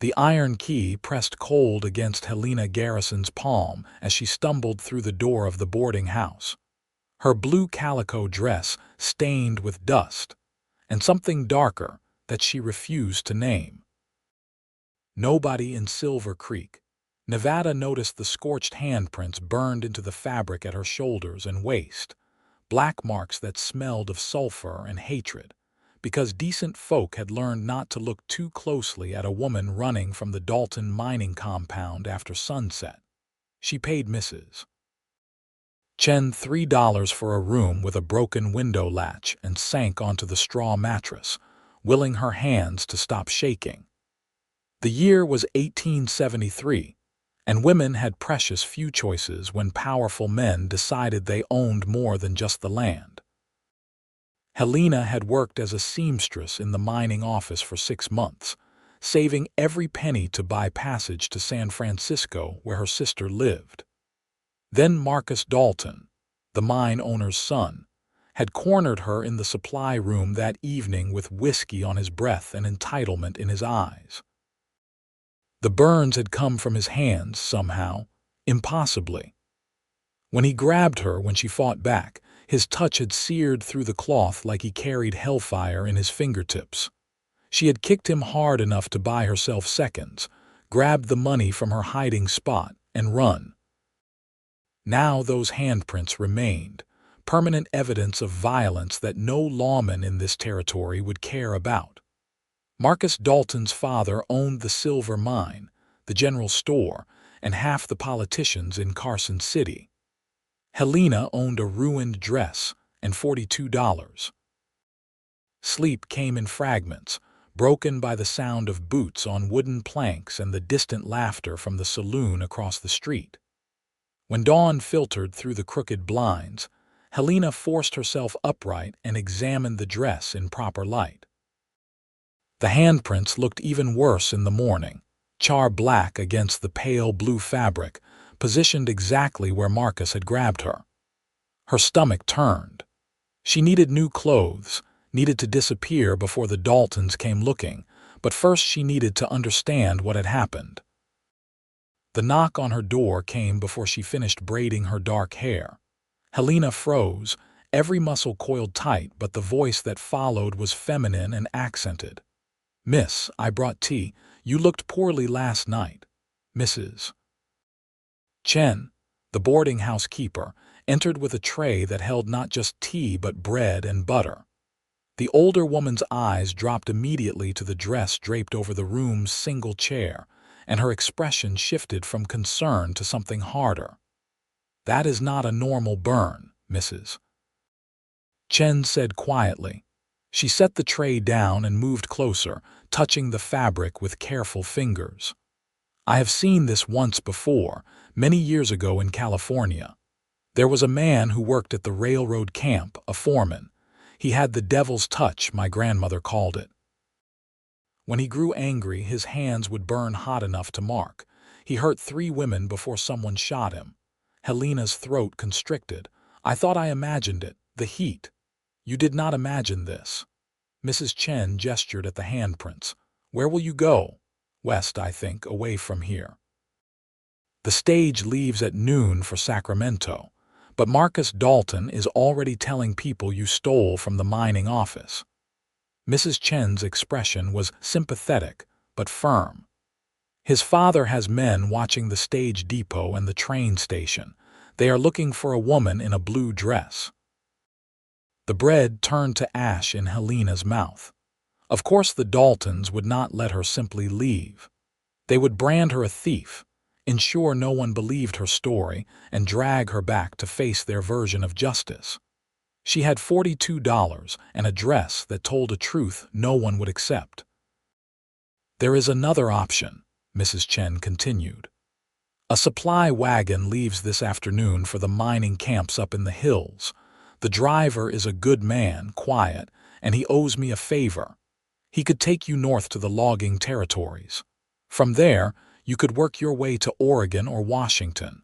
The iron key pressed cold against Helena Garrison's palm as she stumbled through the door of the boarding house. Her blue calico dress stained with dust, and something darker that she refused to name. Nobody in Silver Creek, Nevada noticed the scorched handprints burned into the fabric at her shoulders and waist, black marks that smelled of sulfur and hatred, because decent folk had learned not to look too closely at a woman running from the Dalton mining compound after sunset. She paid Mrs. Chen $3 for a room with a broken window latch and sank onto the straw mattress, willing her hands to stop shaking. The year was 1873, and women had precious few choices when powerful men decided they owned more than just the land. Helena had worked as a seamstress in the mining office for 6 months, saving every penny to buy passage to San Francisco where her sister lived. Then Marcus Dalton, the mine owner's son, had cornered her in the supply room that evening with whiskey on his breath and entitlement in his eyes. The burns had come from his hands somehow, impossibly. When he grabbed her when she fought back, his touch had seared through the cloth like he carried hellfire in his fingertips. She had kicked him hard enough to buy herself seconds, grabbed the money from her hiding spot, and run. Now those handprints remained, permanent evidence of violence that no lawman in this territory would care about. Marcus Dalton's father owned the silver mine, the general store, and half the politicians in Carson City. Helena owned a ruined dress and $42. Sleep came in fragments, broken by the sound of boots on wooden planks and the distant laughter from the saloon across the street. When dawn filtered through the crooked blinds, Helena forced herself upright and examined the dress in proper light. The handprints looked even worse in the morning, char black against the pale blue fabric, positioned exactly where Marcus had grabbed her. Her stomach turned. She needed new clothes, needed to disappear before the Daltons came looking, but first she needed to understand what had happened. The knock on her door came before she finished braiding her dark hair. Helena froze, every muscle coiled tight, but the voice that followed was feminine and accented. "Miss, I brought tea. You looked poorly last night." Mrs. Chen, the boarding house keeper, entered with a tray that held not just tea but bread and butter. The older woman's eyes dropped immediately to the dress draped over the room's single chair, and her expression shifted from concern to something harder. "That is not a normal burn, Mrs. Chen said quietly. She set the tray down and moved closer, touching the fabric with careful fingers. "I have seen this once before, many years ago in California. There was a man who worked at the railroad camp, a foreman. He had the devil's touch, my grandmother called it. When he grew angry, his hands would burn hot enough to mark. He hurt 3 women before someone shot him." Helena's throat constricted. "I thought I imagined it, the heat." "You did not imagine this." Mrs. Chen gestured at the handprints. "Where will you go?" "West, I think, away from here. The stage leaves at noon for Sacramento, but Marcus Dalton is already telling people you stole from the mining office." Mrs. Chen's expression was sympathetic, but firm. "His father has men watching the stage depot and the train station. They are looking for a woman in a blue dress." The bread turned to ash in Helena's mouth. Of course the Daltons would not let her simply leave. They would brand her a thief, ensure no one believed her story, and drag her back to face their version of justice. She had $42 and a dress that told a truth no one would accept. "There is another option," Mrs. Chen continued. "A supply wagon leaves this afternoon for the mining camps up in the hills. The driver is a good man, quiet, and he owes me a favor. He could take you north to the logging territories. From there, you could work your way to Oregon or Washington.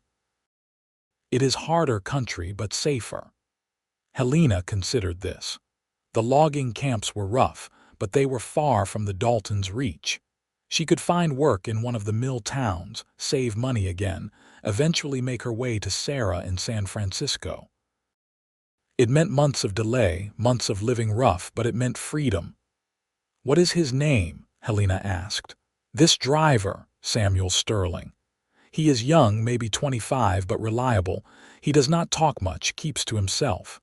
It is harder country but safer." Helena considered this. The logging camps were rough, but they were far from the Daltons' reach. She could find work in one of the mill towns, save money again, eventually make her way to Sarah in San Francisco. It meant months of delay, months of living rough, but it meant freedom. "What is his name?" Helena asked. "This driver, Samuel Sterling. He is young, maybe 25, but reliable. He does not talk much, keeps to himself.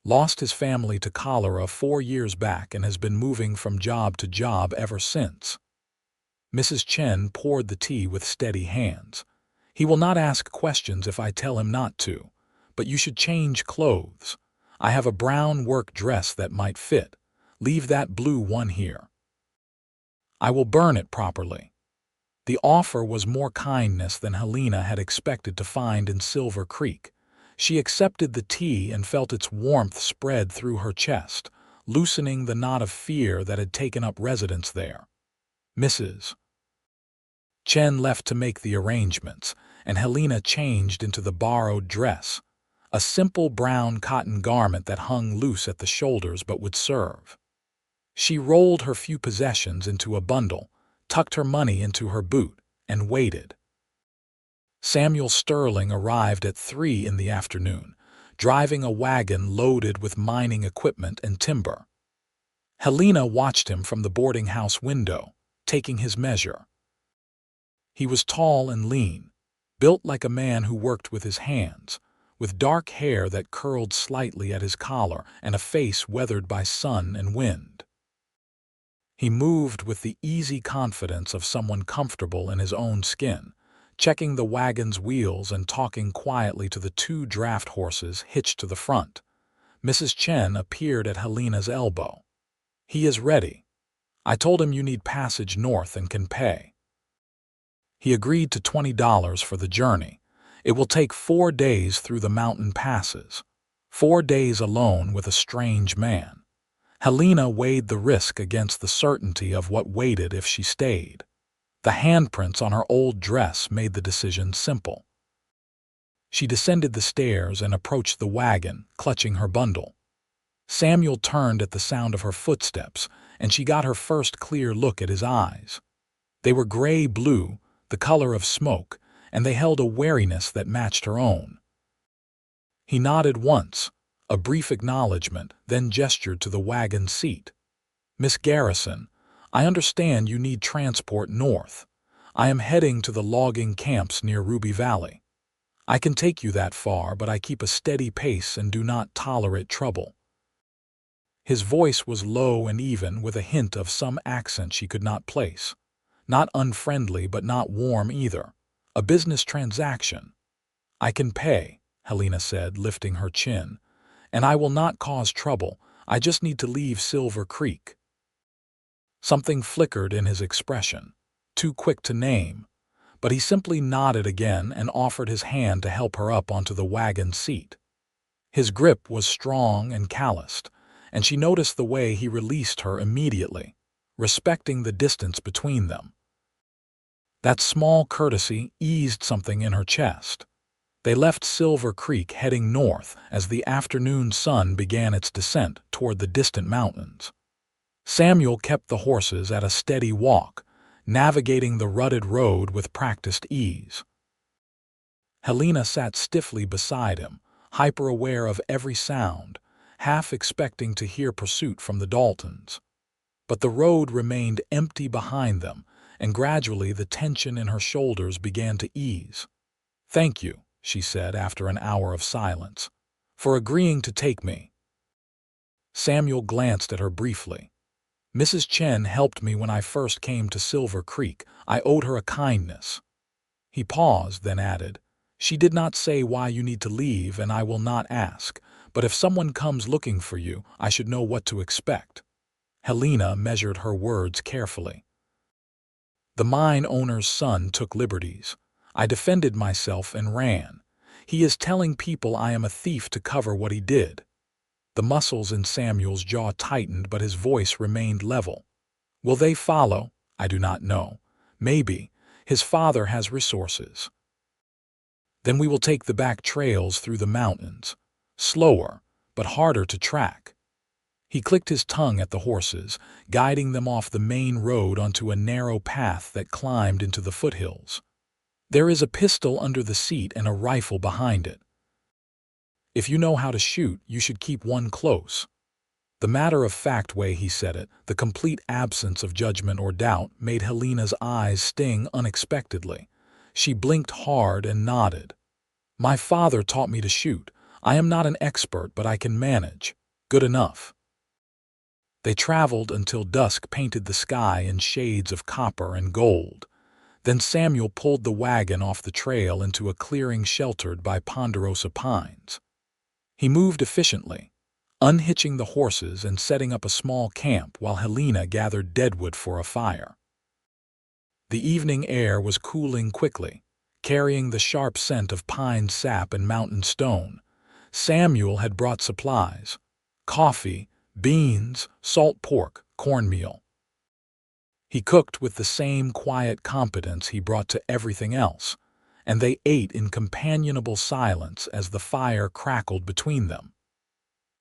Lost his family to cholera 4 years back and has been moving from job to job ever since." Mrs. Chen poured the tea with steady hands. "He will not ask questions if I tell him not to. But you should change clothes. I have a brown work dress that might fit. Leave that blue one here. I will burn it properly." The offer was more kindness than Helena had expected to find in Silver Creek. She accepted the tea and felt its warmth spread through her chest, loosening the knot of fear that had taken up residence there. Mrs. Chen left to make the arrangements, and Helena changed into the borrowed dress, a simple brown cotton garment that hung loose at the shoulders but would serve. She rolled her few possessions into a bundle, tucked her money into her boot, and waited. Samuel Sterling arrived at 3 in the afternoon, driving a wagon loaded with mining equipment and timber. Helena watched him from the boarding house window, taking his measure. He was tall and lean, built like a man who worked with his hands, with dark hair that curled slightly at his collar and a face weathered by sun and wind. He moved with the easy confidence of someone comfortable in his own skin, checking the wagon's wheels and talking quietly to the 2 draft horses hitched to the front. Mrs. Chen appeared at Helena's elbow. "He is ready. I told him you need passage north and can pay." He agreed to $20 for the journey. It will take 4 days through the mountain passes. 4 days alone with a strange man. Helena weighed the risk against the certainty of what waited if she stayed. The handprints on her old dress made the decision simple. She descended the stairs and approached the wagon, clutching her bundle. Samuel turned at the sound of her footsteps, and she got her first clear look at his eyes. They were gray-blue, the color of smoke, and they held a wariness that matched her own. He nodded once, a brief acknowledgement, then gestured to the wagon seat. "Miss Garrison, I understand you need transport north. I am heading to the logging camps near Ruby Valley. I can take you that far, but I keep a steady pace and do not tolerate trouble." His voice was low and even, with a hint of some accent she could not place. Not unfriendly, but not warm either. A business transaction. "I can pay," Helena said, lifting her chin. "And I will not cause trouble. I just need to leave Silver Creek." Something flickered in his expression, too quick to name, but he simply nodded again and offered his hand to help her up onto the wagon seat. His grip was strong and calloused, and she noticed the way he released her immediately, respecting the distance between them. That small courtesy eased something in her chest. They left Silver Creek heading north as the afternoon sun began its descent toward the distant mountains. Samuel kept the horses at a steady walk, navigating the rutted road with practiced ease. Helena sat stiffly beside him, hyper-aware of every sound, half expecting to hear pursuit from the Daltons. But the road remained empty behind them, and gradually the tension in her shoulders began to ease. "Thank you," she said after an hour of silence, "for agreeing to take me." Samuel glanced at her briefly. "Mrs. Chen helped me when I first came to Silver Creek. I owed her a kindness." He paused, then added, "She did not say why you need to leave, and I will not ask, but if someone comes looking for you, I should know what to expect." Helena measured her words carefully. "The mine owner's son took liberties. I defended myself and ran. He is telling people I am a thief to cover what he did." The muscles in Samuel's jaw tightened, but his voice remained level. "Will they follow? I do not know. Maybe. His father has resources. Then we will take the back trails through the mountains. Slower, but harder to track." He clicked his tongue at the horses, guiding them off the main road onto a narrow path that climbed into the foothills. "There is a pistol under the seat and a rifle behind it. If you know how to shoot, you should keep one close." The matter-of-fact way he said it, the complete absence of judgment or doubt, made Helena's eyes sting unexpectedly. She blinked hard and nodded. "My father taught me to shoot. I am not an expert, but I can manage. Good enough." They traveled until dusk painted the sky in shades of copper and gold. Then Samuel pulled the wagon off the trail into a clearing sheltered by ponderosa pines. He moved efficiently, unhitching the horses and setting up a small camp while Helena gathered deadwood for a fire. The evening air was cooling quickly, carrying the sharp scent of pine sap and mountain stone. Samuel had brought supplies: coffee, beans, salt pork, cornmeal. He cooked with the same quiet competence he brought to everything else, and they ate in companionable silence as the fire crackled between them.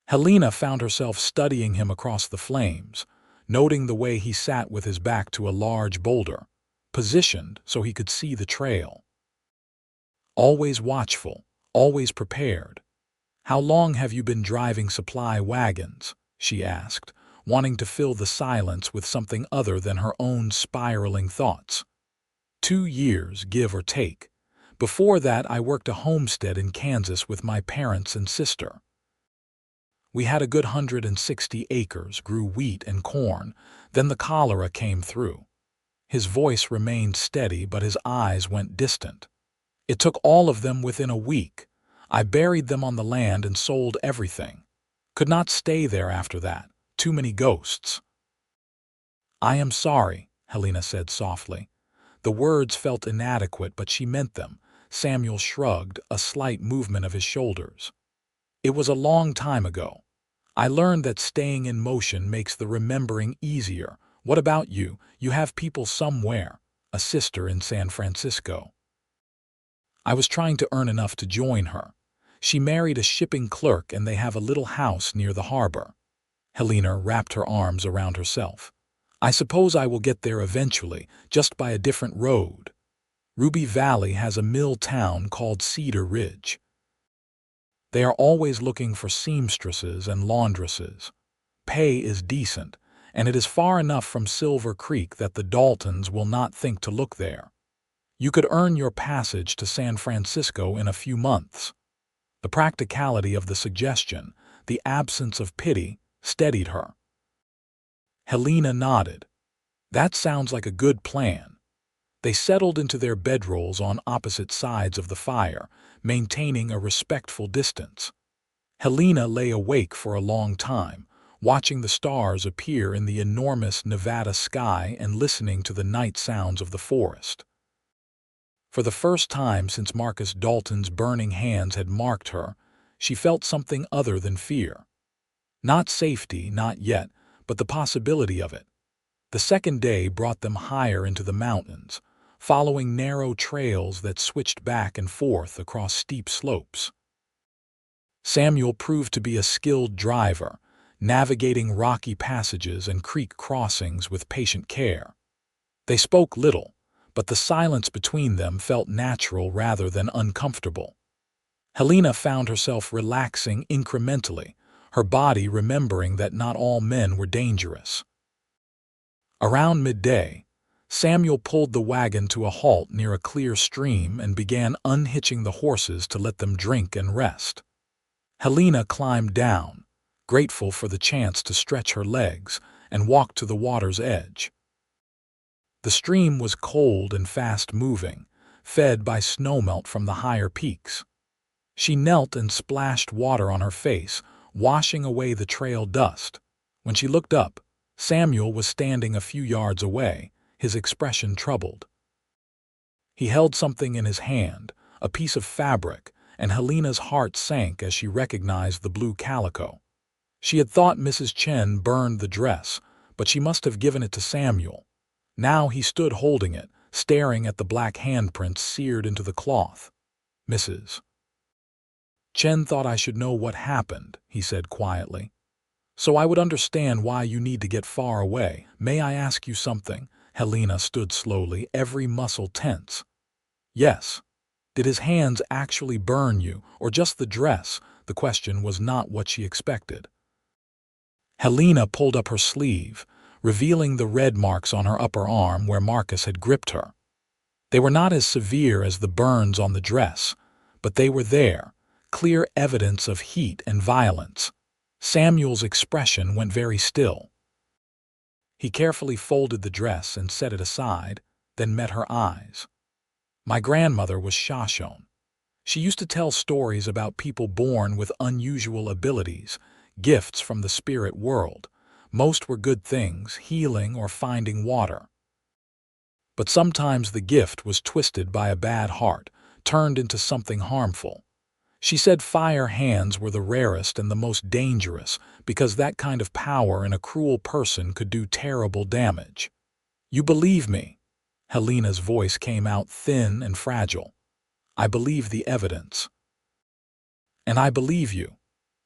Helena found herself studying him across the flames, noting the way he sat with his back to a large boulder, positioned so he could see the trail. Always watchful, always prepared. "How long have you been driving supply wagons?" she asked, wanting to fill the silence with something other than her own spiraling thoughts. 2 years, give or take. Before that, I worked a homestead in Kansas with my parents and sister. We had a good 160 acres, grew wheat and corn. Then the cholera came through." His voice remained steady, but his eyes went distant. "It took all of them within a week. I buried them on the land and sold everything. Could not stay there after that. Too many ghosts." "I am sorry," Helena said softly. The words felt inadequate, but she meant them. Samuel shrugged, a slight movement of his shoulders. "It was a long time ago. I learned that staying in motion makes the remembering easier. What about you? You have people somewhere, a sister in San Francisco." "I was trying to earn enough to join her. She married a shipping clerk and they have a little house near the harbor." Helena wrapped her arms around herself. "I suppose I will get there eventually, just by a different road. Ruby Valley has a mill town called Cedar Ridge. They are always looking for seamstresses and laundresses. Pay is decent, and it is far enough from Silver Creek that the Daltons will not think to look there. You could earn your passage to San Francisco in a few months." The practicality of the suggestion, the absence of pity, steadied her. Helena nodded. "That sounds like a good plan." They settled into their bedrolls on opposite sides of the fire, maintaining a respectful distance. Helena lay awake for a long time, watching the stars appear in the enormous Nevada sky and listening to the night sounds of the forest. For the first time since Marcus Dalton's burning hands had marked her, she felt something other than fear. Not safety, not yet, but the possibility of it. The second day brought them higher into the mountains, following narrow trails that switched back and forth across steep slopes. Samuel proved to be a skilled driver, navigating rocky passages and creek crossings with patient care. They spoke little, but the silence between them felt natural rather than uncomfortable. Helena found herself relaxing incrementally, her body remembering that not all men were dangerous. Around midday, Samuel pulled the wagon to a halt near a clear stream and began unhitching the horses to let them drink and rest. Helena climbed down, grateful for the chance to stretch her legs, and walked to the water's edge. The stream was cold and fast-moving, fed by snowmelt from the higher peaks. She knelt and splashed water on her face, washing away the trail dust. When she looked up, Samuel was standing a few yards away, his expression troubled. He held something in his hand, a piece of fabric, and Helena's heart sank as she recognized the blue calico. She had thought Mrs. Chen burned the dress, but she must have given it to Samuel. Now he stood holding it, staring at the black handprints seared into the cloth. "Mrs. Chen thought I should know what happened," he said quietly. So I would understand why you need to get far away. May I ask you something? Helena stood slowly, every muscle tense. Yes. Did his hands actually burn you, or just the dress? The question was not what she expected. Helena pulled up her sleeve, revealing the red marks on her upper arm where Marcus had gripped her. They were not as severe as the burns on the dress, but they were there, clear evidence of heat and violence. Samuel's expression went very still. He carefully folded the dress and set it aside, then met her eyes. My grandmother was Shashon. She used to tell stories about people born with unusual abilities, gifts from the spirit world. Most were good things, healing or finding water. But sometimes the gift was twisted by a bad heart, turned into something harmful. She said fire hands were the rarest and the most dangerous because that kind of power in a cruel person could do terrible damage. You believe me? Helena's voice came out thin and fragile. I believe the evidence. And I believe you.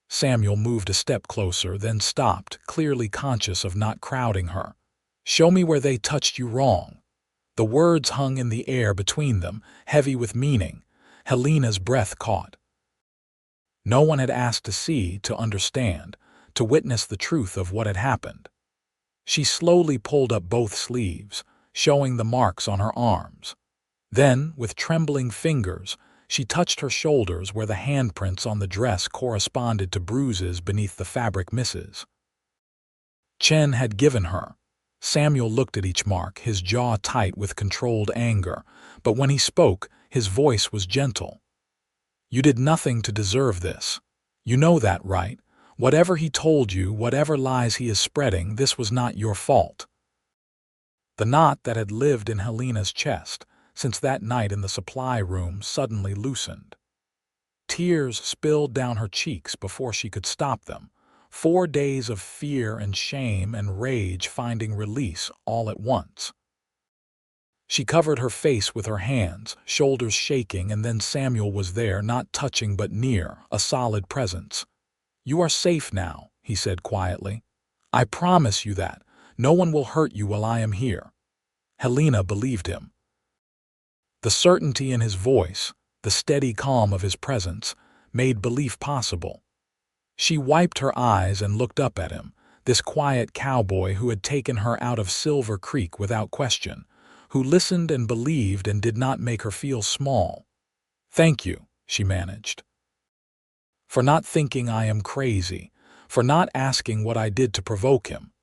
Samuel moved a step closer, then stopped, clearly conscious of not crowding her. Show me where they touched you wrong. The words hung in the air between them, heavy with meaning. Helena's breath caught. No one had asked to see, to understand, to witness the truth of what had happened. She slowly pulled up both sleeves, showing the marks on her arms. Then, with trembling fingers, she touched her shoulders where the handprints on the dress corresponded to bruises beneath the fabric misses. Chen had given her. Samuel looked at each mark, his jaw tight with controlled anger, but when he spoke, his voice was gentle. You did nothing to deserve this. You know that, right? Whatever he told you, whatever lies he is spreading, this was not your fault. The knot that had lived in Helena's chest since that night in the supply room suddenly loosened. Tears spilled down her cheeks before she could stop them. 4 days of fear and shame and rage finding release all at once. She covered her face with her hands, shoulders shaking, and then Samuel was there, not touching but near, a solid presence. You are safe now, he said quietly. I promise you that. No one will hurt you while I am here. Helena believed him. The certainty in his voice, the steady calm of his presence, made belief possible. She wiped her eyes and looked up at him, this quiet cowboy who had taken her out of Silver Creek without question, who listened and believed and did not make her feel small. Thank you, she managed. For not thinking I am crazy, for not asking what I did to provoke him.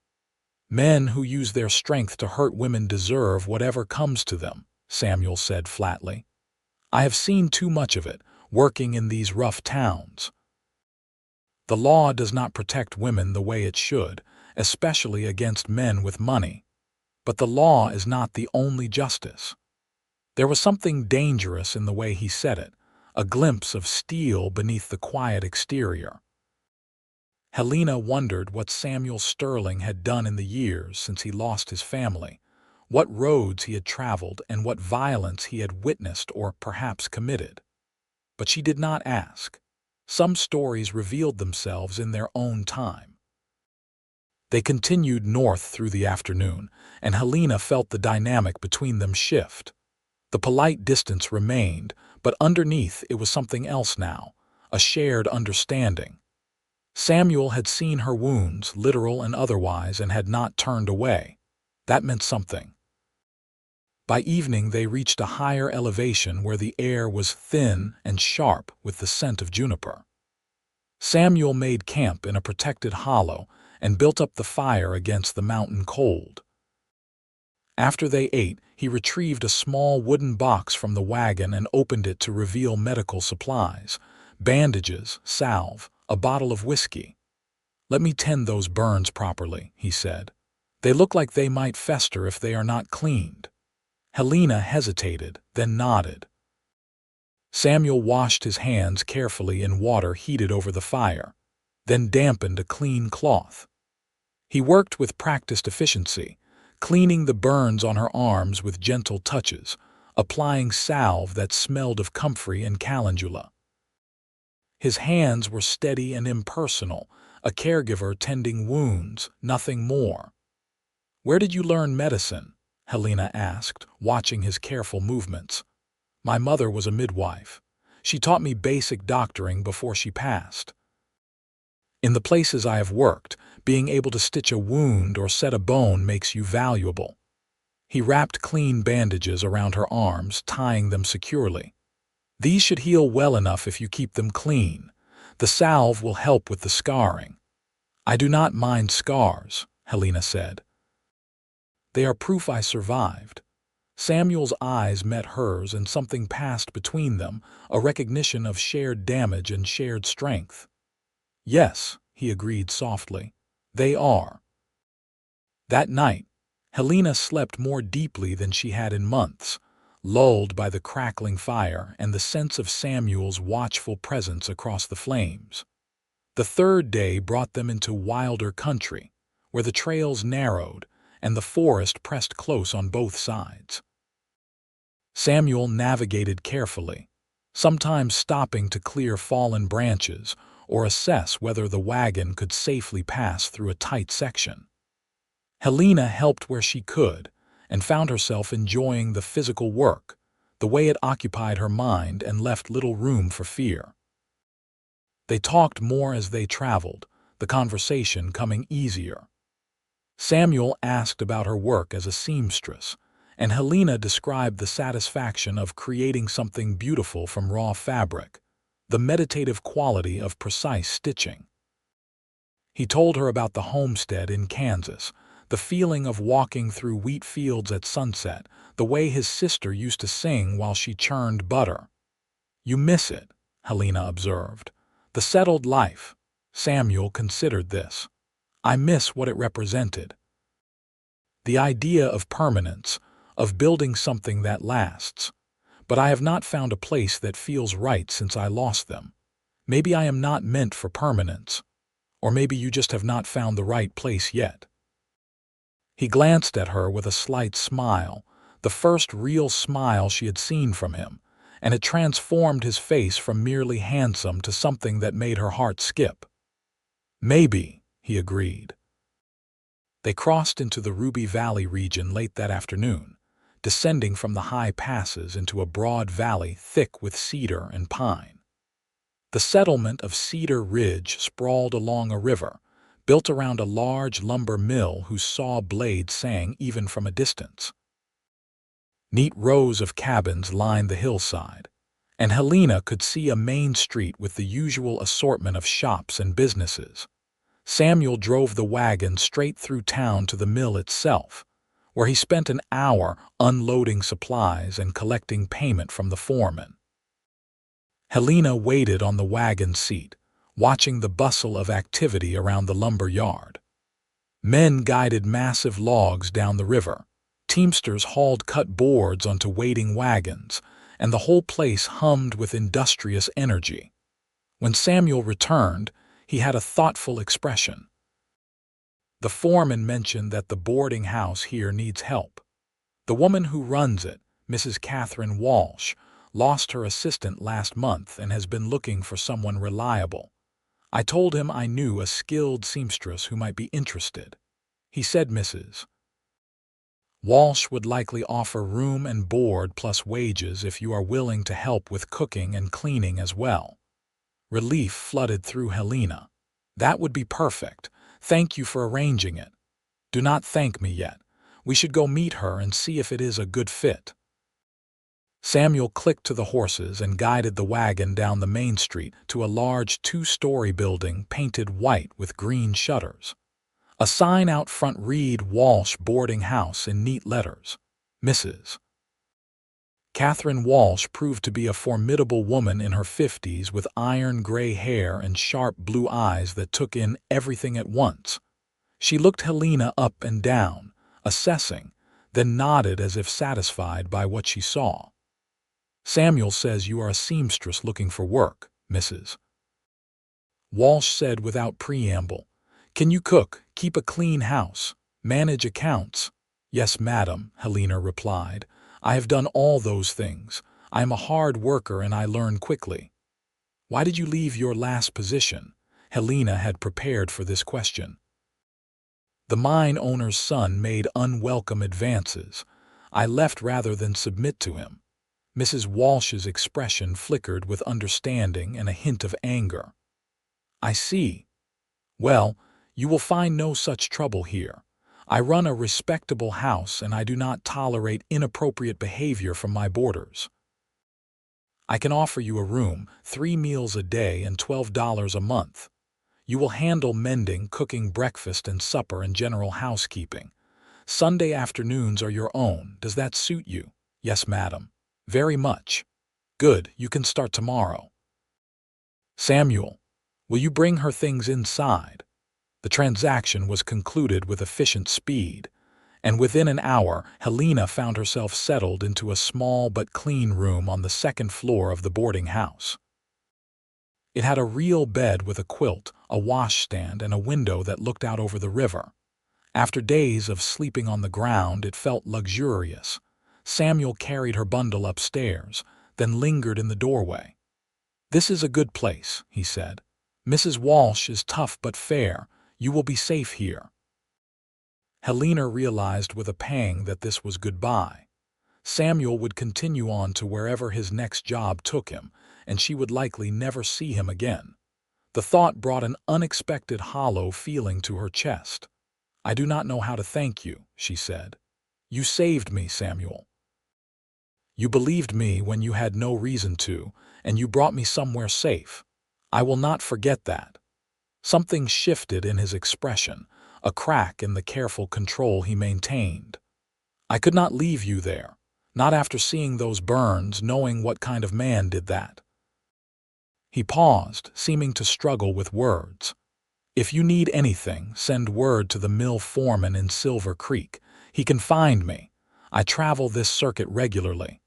Men who use their strength to hurt women deserve whatever comes to them, Samuel said flatly. I have seen too much of it, working in these rough towns. The law does not protect women the way it should, especially against men with money. But the law is not the only justice. There was something dangerous in the way he said it, a glimpse of steel beneath the quiet exterior. Helena wondered what Samuel Sterling had done in the years since he lost his family, what roads he had traveled and what violence he had witnessed or perhaps committed. But she did not ask. Some stories revealed themselves in their own time. They continued north through the afternoon, and Helena felt the dynamic between them shift. The polite distance remained, but underneath it was something else now, a shared understanding. Samuel had seen her wounds, literal and otherwise, and had not turned away. That meant something. By evening they reached a higher elevation where the air was thin and sharp with the scent of juniper. Samuel made camp in a protected hollow and built up the fire against the mountain cold. After they ate, he retrieved a small wooden box from the wagon and opened it to reveal medical supplies, bandages, salve, a bottle of whiskey. Let me tend those burns properly, he said. They look like they might fester if they are not cleaned. Helena hesitated, then nodded. Samuel washed his hands carefully in water heated over the fire, then dampened a clean cloth. He worked with practiced efficiency, cleaning the burns on her arms with gentle touches, applying salve that smelled of comfrey and calendula. His hands were steady and impersonal, a caregiver tending wounds, nothing more. "Where did you learn medicine?" Helena asked, watching his careful movements. "My mother was a midwife. She taught me basic doctoring before she passed. In the places I have worked, being able to stitch a wound or set a bone makes you valuable." He wrapped clean bandages around her arms, tying them securely. "These should heal well enough if you keep them clean. The salve will help with the scarring." "I do not mind scars," Helena said. "They are proof I survived." Samuel's eyes met hers and something passed between them, a recognition of shared damage and shared strength. "Yes," he agreed softly, "they are." That night, Helena slept more deeply than she had in months, lulled by the crackling fire and the sense of Samuel's watchful presence across the flames. The third day brought them into wilder country, where the trails narrowed and the forest pressed close on both sides. Samuel navigated carefully, sometimes stopping to clear fallen branches or assess whether the wagon could safely pass through a tight section. Helena helped where she could and found herself enjoying the physical work, the way it occupied her mind and left little room for fear. They talked more as they traveled, the conversation coming easier. Samuel asked about her work as a seamstress, and Helena described the satisfaction of creating something beautiful from raw fabric, the meditative quality of precise stitching. He told her about the homestead in Kansas, the feeling of walking through wheat fields at sunset, the way his sister used to sing while she churned butter. "You miss it," Helena observed. "The settled life." Samuel considered this. "I miss what it represented. The idea of permanence, of building something that lasts. But I have not found a place that feels right since I lost them. Maybe I am not meant for permanence. Or maybe you just have not found the right place yet." He glanced at her with a slight smile, the first real smile she had seen from him, and it transformed his face from merely handsome to something that made her heart skip. "Maybe," he agreed. They crossed into the Ruby Valley region late that afternoon, descending from the high passes into a broad valley thick with cedar and pine. The settlement of Cedar Ridge sprawled along a river, built around a large lumber mill whose saw blade sang even from a distance. Neat rows of cabins lined the hillside, and Helena could see a main street with the usual assortment of shops and businesses. Samuel drove the wagon straight through town to the mill itself, where he spent an hour unloading supplies and collecting payment from the foreman. Helena waited on the wagon seat, watching the bustle of activity around the lumber yard. Men guided massive logs down the river, teamsters hauled cut boards onto waiting wagons, and the whole place hummed with industrious energy. When Samuel returned, he had a thoughtful expression. "The foreman mentioned that the boarding house here needs help. The woman who runs it, Mrs. Catherine Walsh, lost her assistant last month and has been looking for someone reliable. I told him I knew a skilled seamstress who might be interested. He said Mrs. Walsh would likely offer room and board plus wages if you are willing to help with cooking and cleaning as well." Relief flooded through Helena. "That would be perfect. Thank you for arranging it." "Do not thank me yet. We should go meet her and see if it is a good fit." Samuel clicked to the horses and guided the wagon down the main street to a large two-story building painted white with green shutters. A sign out front read Walsh Boarding House in neat letters. Mrs. Catherine Walsh proved to be a formidable woman in her 50s with iron gray hair and sharp blue eyes that took in everything at once. She looked Helena up and down, assessing, then nodded as if satisfied by what she saw. "Samuel says you are a seamstress looking for work, Mrs. Walsh said without preamble. "Can you cook, keep a clean house, manage accounts?" "Yes, madam," Helena replied. "I have done all those things. I am a hard worker and I learn quickly." "Why did you leave your last position?" Helena had prepared for this question. The mine owner's son made unwelcome advances. I left rather than submit to him. Mrs. Walsh's expression flickered with understanding and a hint of anger. I see. Well, you will find no such trouble here. I run a respectable house and I do not tolerate inappropriate behavior from my boarders. I can offer you a room, 3 meals a day and $12 a month. You will handle mending, cooking breakfast and supper and general housekeeping. Sunday afternoons are your own. Does that suit you? Yes, madam. Very much. Good, you can start tomorrow. Samuel, will you bring her things inside? The transaction was concluded with efficient speed, and within an hour Helena found herself settled into a small but clean room on the second floor of the boarding house. It had a real bed with a quilt, a washstand, and a window that looked out over the river. After days of sleeping on the ground, it felt luxurious. Samuel carried her bundle upstairs, then lingered in the doorway. "This is a good place," he said. "Mrs. Walsh is tough but fair. You will be safe here." Helena realized with a pang that this was goodbye. Samuel would continue on to wherever his next job took him, and she would likely never see him again. The thought brought an unexpected hollow feeling to her chest. "I do not know how to thank you," she said. "You saved me, Samuel. You believed me when you had no reason to, and you brought me somewhere safe. I will not forget that." Something shifted in his expression, a crack in the careful control he maintained. "I could not leave you there, not after seeing those burns, knowing what kind of man did that." He paused, seeming to struggle with words. "If you need anything, send word to the mill foreman in Silver Creek. He can find me. I travel this circuit regularly.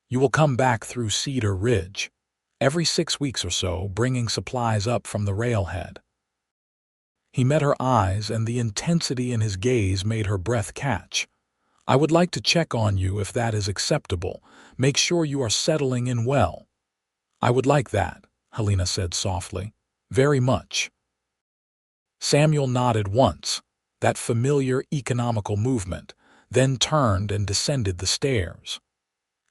You will come back through Cedar Ridge, every 6 weeks or so, bringing supplies up from the railhead." He met her eyes, and the intensity in his gaze made her breath catch. "I would like to check on you if that is acceptable. Make sure you are settling in well." "I would like that," Helena said softly. "Very much." Samuel nodded once, that familiar economical movement, then turned and descended the stairs.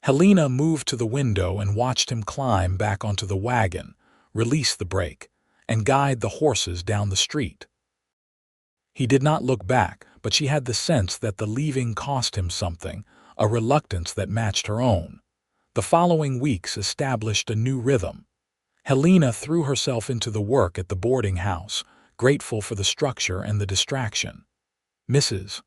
Helena moved to the window and watched him climb back onto the wagon, release the brake, and guide the horses down the street. He did not look back, but she had the sense that the leaving cost him something, a reluctance that matched her own. The following weeks established a new rhythm. Helena threw herself into the work at the boarding house, grateful for the structure and the distraction. Mrs.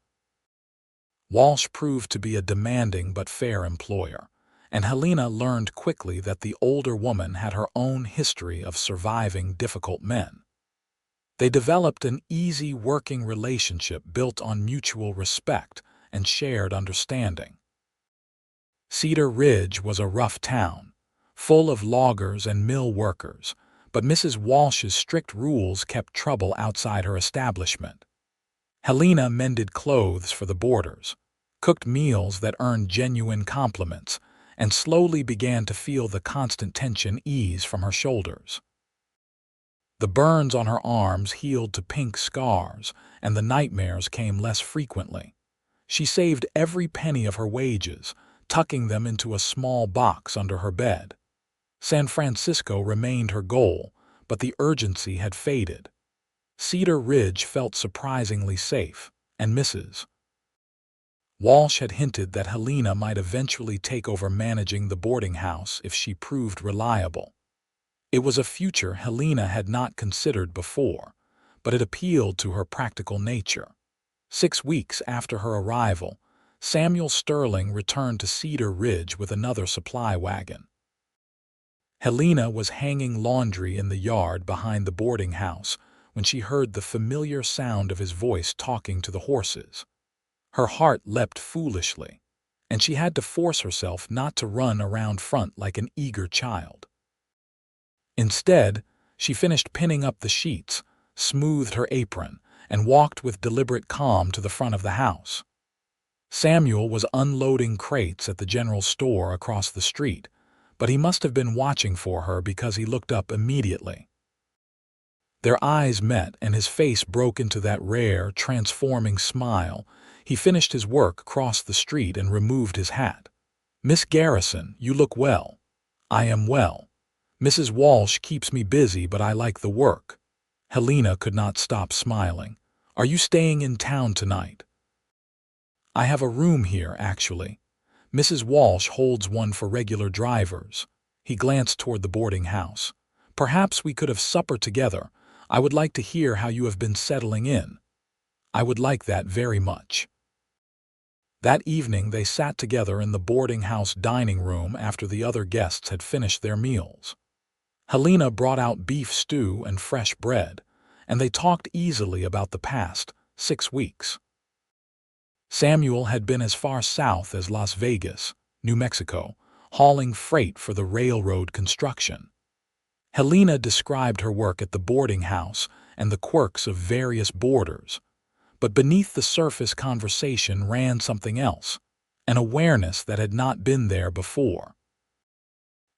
Walsh proved to be a demanding but fair employer, and Helena learned quickly that the older woman had her own history of surviving difficult men. They developed an easy working relationship built on mutual respect and shared understanding. Cedar Ridge was a rough town, full of loggers and mill workers, but Mrs. Walsh's strict rules kept trouble outside her establishment. Helena mended clothes for the boarders, cooked meals that earned genuine compliments, and slowly began to feel the constant tension ease from her shoulders. The burns on her arms healed to pink scars, and the nightmares came less frequently. She saved every penny of her wages, tucking them into a small box under her bed. San Francisco remained her goal, but the urgency had faded. Cedar Ridge felt surprisingly safe, and Mrs. Walsh had hinted that Helena might eventually take over managing the boarding house if she proved reliable. It was a future Helena had not considered before, but it appealed to her practical nature. 6 weeks after her arrival, Samuel Sterling returned to Cedar Ridge with another supply wagon. Helena was hanging laundry in the yard behind the boarding house when she heard the familiar sound of his voice talking to the horses. Her heart leapt foolishly, and she had to force herself not to run around front like an eager child. Instead, she finished pinning up the sheets, smoothed her apron, and walked with deliberate calm to the front of the house. Samuel was unloading crates at the general store across the street, but he must have been watching for her because he looked up immediately. Their eyes met, and his face broke into that rare, transforming smile. He finished his work, crossed the street, and removed his hat. "Miss Garrison, you look well." "I am well. Mrs. Walsh keeps me busy, but I like the work." Helena could not stop smiling. "Are you staying in town tonight?" "I have a room here, actually. Mrs. Walsh holds one for regular drivers." He glanced toward the boarding house. "Perhaps we could have supper together. I would like to hear how you have been settling in." "I would like that very much." That evening they sat together in the boarding house dining room after the other guests had finished their meals. Helena brought out beef stew and fresh bread, and they talked easily about the past 6 weeks. Samuel had been as far south as Las Vegas, New Mexico, hauling freight for the railroad construction. Helena described her work at the boarding house and the quirks of various boarders, but beneath the surface conversation ran something else, an awareness that had not been there before.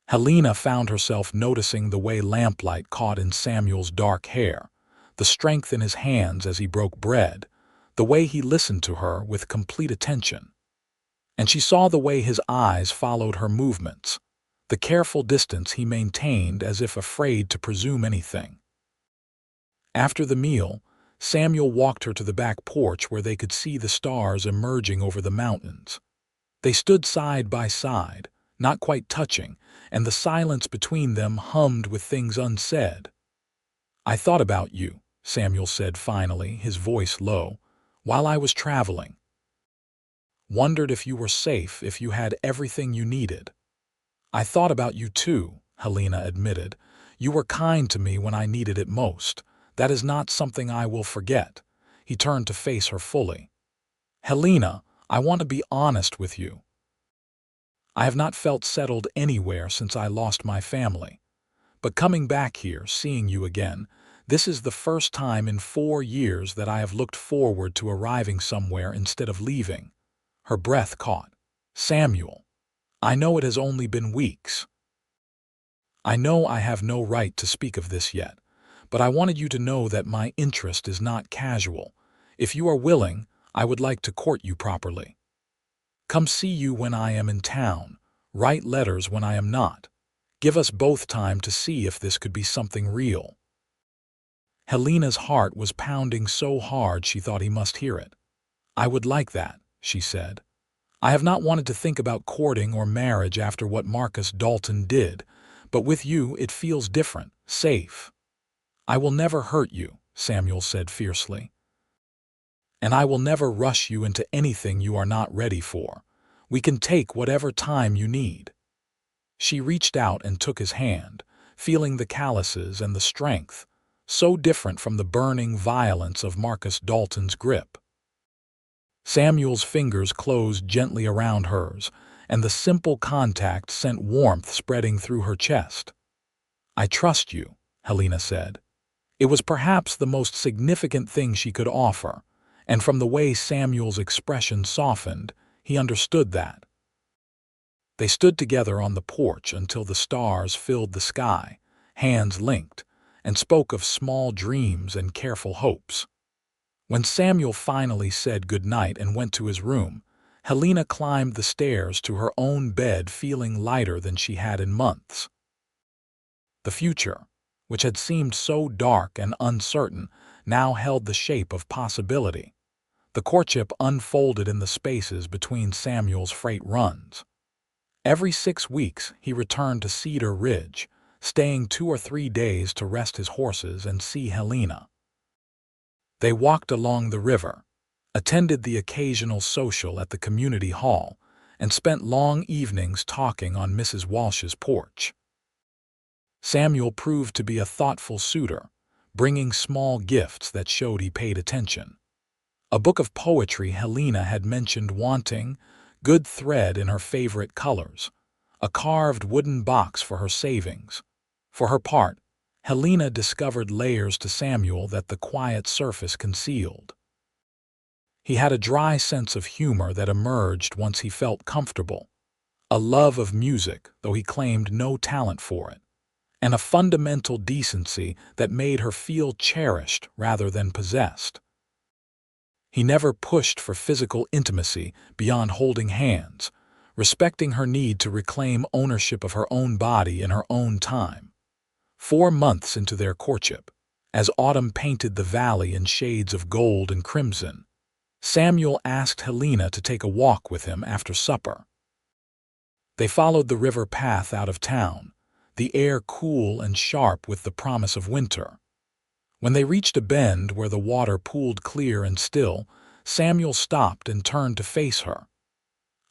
Helena found herself noticing the way lamplight caught in Samuel's dark hair, the strength in his hands as he broke bread, the way he listened to her with complete attention. And she saw the way his eyes followed her movements, the careful distance he maintained as if afraid to presume anything. After the meal, Samuel walked her to the back porch where they could see the stars emerging over the mountains. They stood side by side, not quite touching, and the silence between them hummed with things unsaid. "I thought about you," Samuel said finally, his voice low, "while I was traveling. Wondered if you were safe, if you had everything you needed." "I thought about you too," Helena admitted. "You were kind to me when I needed it most. That is not something I will forget." He turned to face her fully. "Helena, I want to be honest with you. I have not felt settled anywhere since I lost my family. But coming back here, seeing you again, this is the first time in 4 years that I have looked forward to arriving somewhere instead of leaving." Her breath caught. "Samuel, I know it has only been weeks. I know I have no right to speak of this yet, but I wanted you to know that my interest is not casual. If you are willing, I would like to court you properly. Come see you when I am in town, write letters when I am not. Give us both time to see if this could be something real." Helena's heart was pounding so hard she thought he must hear it. "I would like that," she said. "I have not wanted to think about courting or marriage after what Marcus Dalton did, but with you it feels different, safe." "I will never hurt you," Samuel said fiercely. "And I will never rush you into anything you are not ready for. We can take whatever time you need." She reached out and took his hand, feeling the calluses and the strength, so different from the burning violence of Marcus Dalton's grip. Samuel's fingers closed gently around hers, and the simple contact sent warmth spreading through her chest. "I trust you," Helena said. It was perhaps the most significant thing she could offer, and from the way Samuel's expression softened, he understood that. They stood together on the porch until the stars filled the sky, hands linked, and spoke of small dreams and careful hopes. When Samuel finally said goodnight and went to his room, Helena climbed the stairs to her own bed feeling lighter than she had in months. The future, which had seemed so dark and uncertain, now held the shape of possibility. The courtship unfolded in the spaces between Samuel's freight runs. Every 6 weeks he returned to Cedar Ridge, staying 2 or 3 days to rest his horses and see Helena. They walked along the river, attended the occasional social at the community hall, and spent long evenings talking on Mrs. Walsh's porch. Samuel proved to be a thoughtful suitor, bringing small gifts that showed he paid attention. A book of poetry Helena had mentioned wanting, good thread in her favorite colors, a carved wooden box for her savings. For her part, Helena discovered layers to Samuel that the quiet surface concealed. He had a dry sense of humor that emerged once he felt comfortable, a love of music, though he claimed no talent for it, and a fundamental decency that made her feel cherished rather than possessed. He never pushed for physical intimacy beyond holding hands, respecting her need to reclaim ownership of her own body in her own time. 4 months into their courtship, as autumn painted the valley in shades of gold and crimson, Samuel asked Helena to take a walk with him after supper. They followed the river path out of town, the air cool and sharp with the promise of winter. When they reached a bend where the water pooled clear and still, Samuel stopped and turned to face her.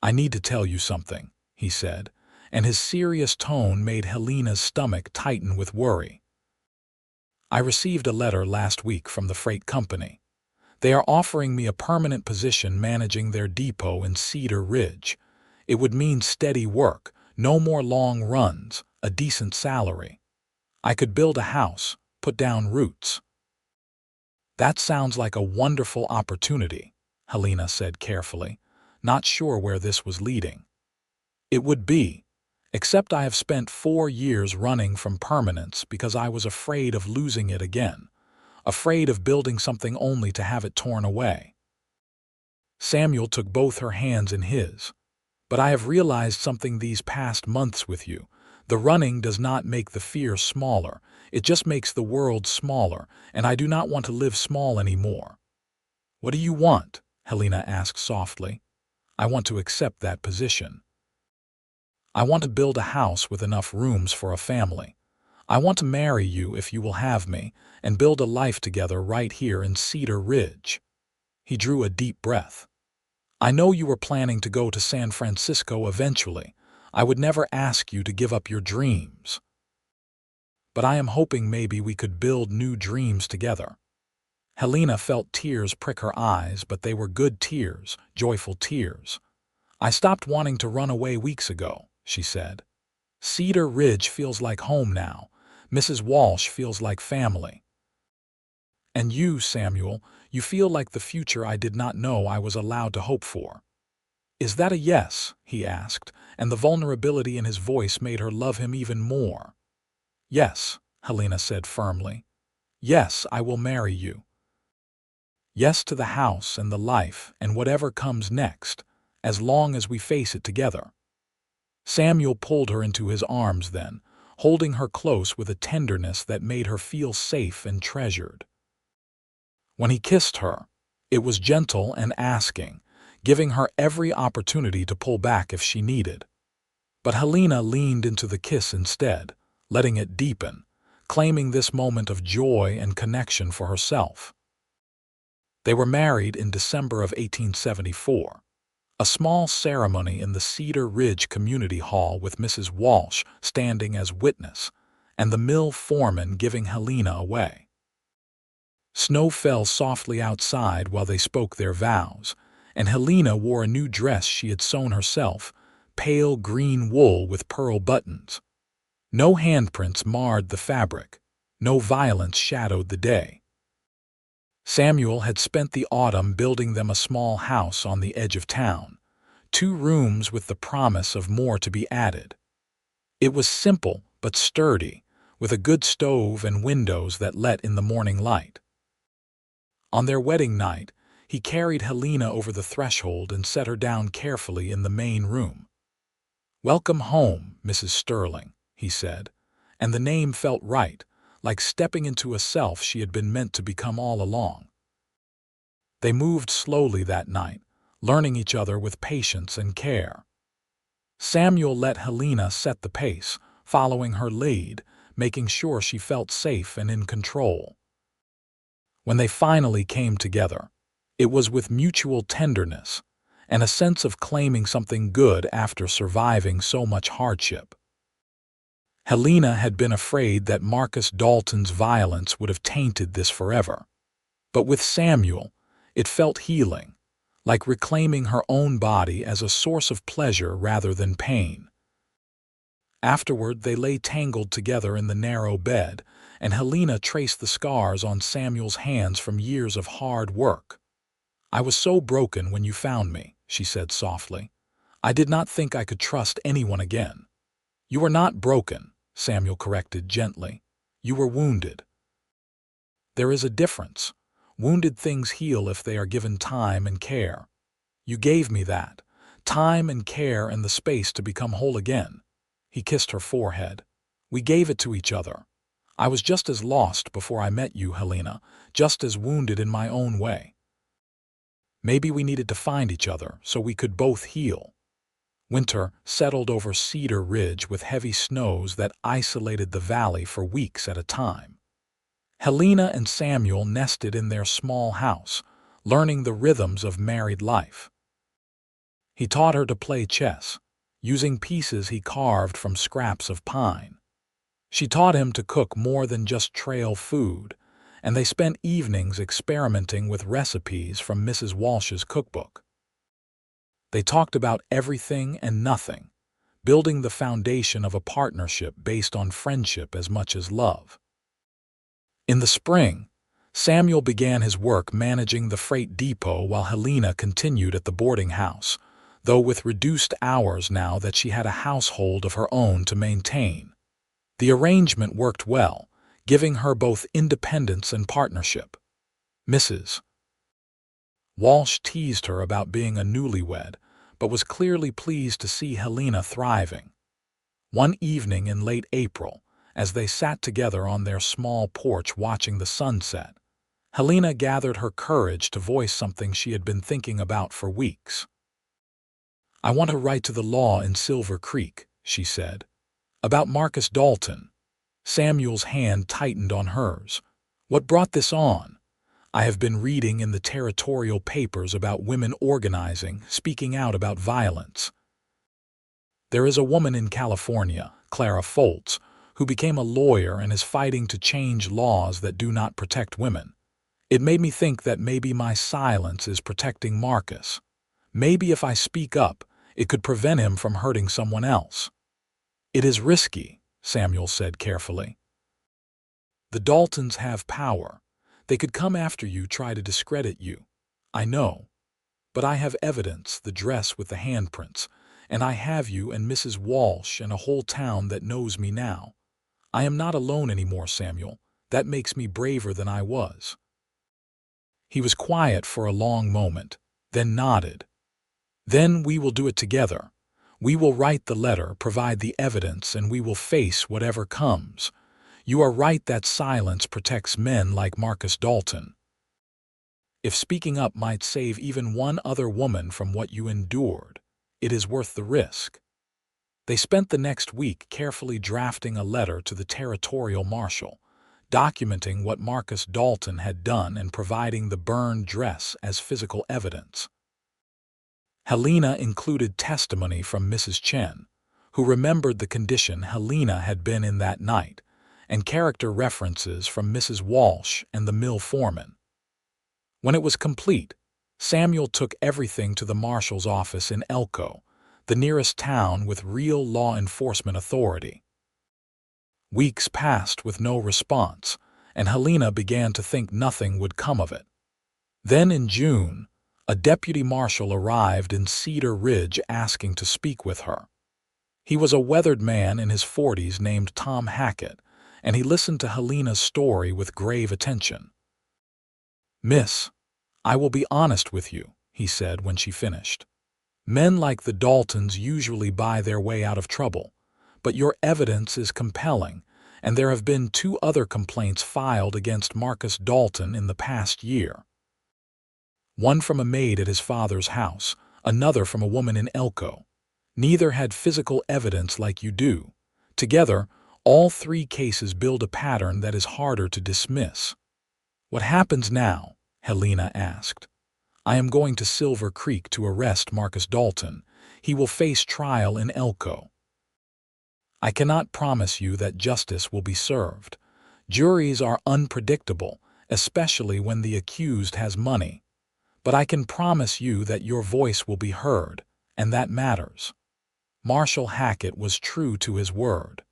"I need to tell you something," he said, and his serious tone made Helena's stomach tighten with worry. "I received a letter last week from the freight company. They are offering me a permanent position managing their depot in Cedar Ridge. It would mean steady work, no more long runs, a decent salary. I could build a house, put down roots." "That sounds like a wonderful opportunity," Helena said carefully, not sure where this was leading. "It would be, except I have spent 4 years running from permanence because I was afraid of losing it again, afraid of building something only to have it torn away." Samuel took both her hands in his. "But I have realized something these past months with you. The running does not make the fear smaller. It just makes the world smaller, and I do not want to live small anymore." "What do you want?" Helena asked softly. "I want to accept that position. I want to build a house with enough rooms for a family. I want to marry you if you will have me, and build a life together right here in Cedar Ridge." He drew a deep breath. "I know you were planning to go to San Francisco eventually. I would never ask you to give up your dreams. But I am hoping maybe we could build new dreams together." Helena felt tears prick her eyes, but they were good tears, joyful tears. "I stopped wanting to run away weeks ago," she said. "Cedar Ridge feels like home now. Mrs. Walsh feels like family. And you, Samuel, you feel like the future I did not know I was allowed to hope for." "Is that a yes?" he asked, and the vulnerability in his voice made her love him even more. "Yes," Helena said firmly. "Yes, I will marry you. Yes to the house and the life and whatever comes next, as long as we face it together." Samuel pulled her into his arms then, holding her close with a tenderness that made her feel safe and treasured. When he kissed her, it was gentle and asking, giving her every opportunity to pull back if she needed. But Helena leaned into the kiss instead, letting it deepen, claiming this moment of joy and connection for herself. They were married in December of 1874. A small ceremony in the Cedar Ridge Community Hall with Mrs. Walsh standing as witness, and the mill foreman giving Helena away. Snow fell softly outside while they spoke their vows, and Helena wore a new dress she had sewn herself, pale green wool with pearl buttons. No handprints marred the fabric, no violence shadowed the day. Samuel had spent the autumn building them a small house on the edge of town, 2 rooms with the promise of more to be added. It was simple but sturdy, with a good stove and windows that let in the morning light. On their wedding night, he carried Helena over the threshold and set her down carefully in the main room. "Welcome home, Mrs. Sterling," he said, and the name felt right, like stepping into a self she had been meant to become all along. They moved slowly that night, learning each other with patience and care. Samuel let Helena set the pace, following her lead, making sure she felt safe and in control. When they finally came together, it was with mutual tenderness and a sense of claiming something good after surviving so much hardship. Helena had been afraid that Marcus Dalton's violence would have tainted this forever. But with Samuel, it felt healing, like reclaiming her own body as a source of pleasure rather than pain. Afterward, they lay tangled together in the narrow bed, and Helena traced the scars on Samuel's hands from years of hard work. "I was so broken when you found me," she said softly. "I did not think I could trust anyone again." "You are not broken," Samuel corrected gently. You were wounded. There is a difference. Wounded things heal if they are given time and care. You gave me that. Time and care and the space to become whole again. He kissed her forehead. We gave it to each other. I was just as lost before I met you, Helena, just as wounded in my own way. Maybe we needed to find each other so we could both heal. Winter settled over Cedar Ridge with heavy snows that isolated the valley for weeks at a time. Helena and Samuel nested in their small house, learning the rhythms of married life. He taught her to play chess, using pieces he carved from scraps of pine. She taught him to cook more than just trail food, and they spent evenings experimenting with recipes from Mrs. Walsh's cookbook. They talked about everything and nothing, building the foundation of a partnership based on friendship as much as love. In the spring, Samuel began his work managing the freight depot while Helena continued at the boarding house, though with reduced hours now that she had a household of her own to maintain. The arrangement worked well, giving her both independence and partnership. Mrs. Walsh teased her about being a newlywed, but was clearly pleased to see Helena thriving. One evening in late April, as they sat together on their small porch watching the sunset, Helena gathered her courage to voice something she had been thinking about for weeks. I want to write to the law in Silver Creek, she said. About Marcus Dalton. Samuel's hand tightened on hers. What brought this on? I have been reading in the territorial papers about women organizing, speaking out about violence. There is a woman in California, Clara Foltz, who became a lawyer and is fighting to change laws that do not protect women. It made me think that maybe my silence is protecting Marcus. Maybe if I speak up, it could prevent him from hurting someone else. It is risky, Samuel said carefully. The Daltons have power. They could come after you, try to discredit you. I know. But I have evidence, the dress with the handprints, and I have you and Mrs. Walsh and a whole town that knows me now. I am not alone anymore, Samuel. That makes me braver than I was. He was quiet for a long moment, then nodded. Then we will do it together. We will write the letter, provide the evidence, and we will face whatever comes. You are right that silence protects men like Marcus Dalton. If speaking up might save even one other woman from what you endured, it is worth the risk. They spent the next week carefully drafting a letter to the territorial marshal, documenting what Marcus Dalton had done and providing the burned dress as physical evidence. Helena included testimony from Mrs. Chen, who remembered the condition Helena had been in that night, and character references from Mrs. Walsh and the mill foreman. When it was complete, Samuel took everything to the marshal's office in Elko, the nearest town with real law enforcement authority. Weeks passed with no response, and Helena began to think nothing would come of it. Then in June, a deputy marshal arrived in Cedar Ridge asking to speak with her. He was a weathered man in his 40s named Tom Hackett, and he listened to Helena's story with grave attention. Miss, I will be honest with you, he said when she finished. Men like the Daltons usually buy their way out of trouble, but your evidence is compelling, and there have been 2 other complaints filed against Marcus Dalton in the past year. One from a maid at his father's house, another from a woman in Elko. Neither had physical evidence like you do. Together, all 3 cases build a pattern that is harder to dismiss. What happens now? Helena asked. I am going to Silver Creek to arrest Marcus Dalton. He will face trial in Elko. I cannot promise you that justice will be served. Juries are unpredictable, especially when the accused has money. But I can promise you that your voice will be heard, and that matters. Marshal Hackett was true to his word.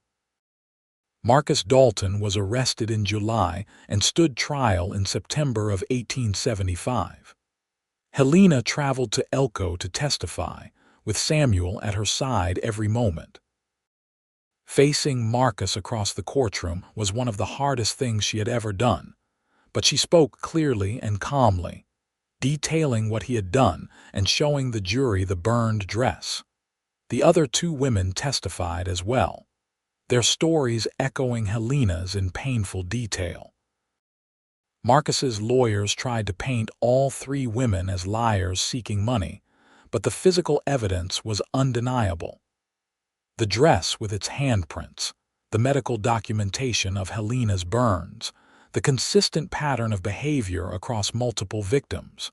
Marcus Dalton was arrested in July and stood trial in September of 1875. Helena traveled to Elko to testify, with Samuel at her side every moment. Facing Marcus across the courtroom was one of the hardest things she had ever done, but she spoke clearly and calmly, detailing what he had done and showing the jury the burned dress. The other two women testified as well, their stories echoing Helena's in painful detail. Marcus's lawyers tried to paint all three women as liars seeking money, but the physical evidence was undeniable. The dress with its handprints, the medical documentation of Helena's burns, the consistent pattern of behavior across multiple victims.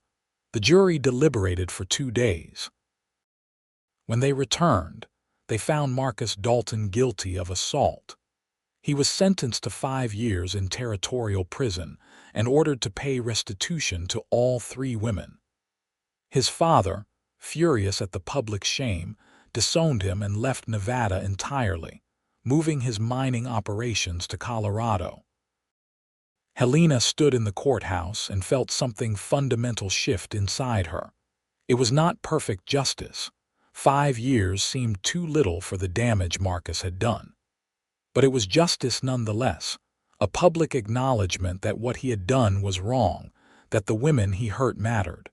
The jury deliberated for 2 days. When they returned, they found Marcus Dalton guilty of assault. He was sentenced to 5 years in territorial prison and ordered to pay restitution to all three women. His father, furious at the public shame, disowned him and left Nevada entirely, moving his mining operations to Colorado. Helena stood in the courthouse and felt something fundamental shift inside her. It was not perfect justice. 5 years seemed too little for the damage Marcus had done. But it was justice nonetheless, a public acknowledgement that what he had done was wrong, that the women he hurt mattered.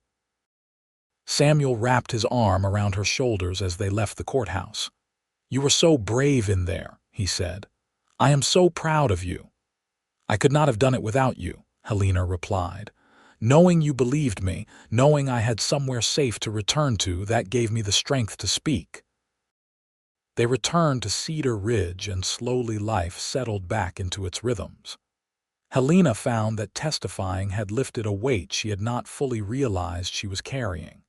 Samuel wrapped his arm around her shoulders as they left the courthouse. "You were so brave in there," he said. "I am so proud of you." "I could not have done it without you," Helena replied. "Knowing you believed me, knowing I had somewhere safe to return to, that gave me the strength to speak." They returned to Cedar Ridge and slowly life settled back into its rhythms. Helena found that testifying had lifted a weight she had not fully realized she was carrying.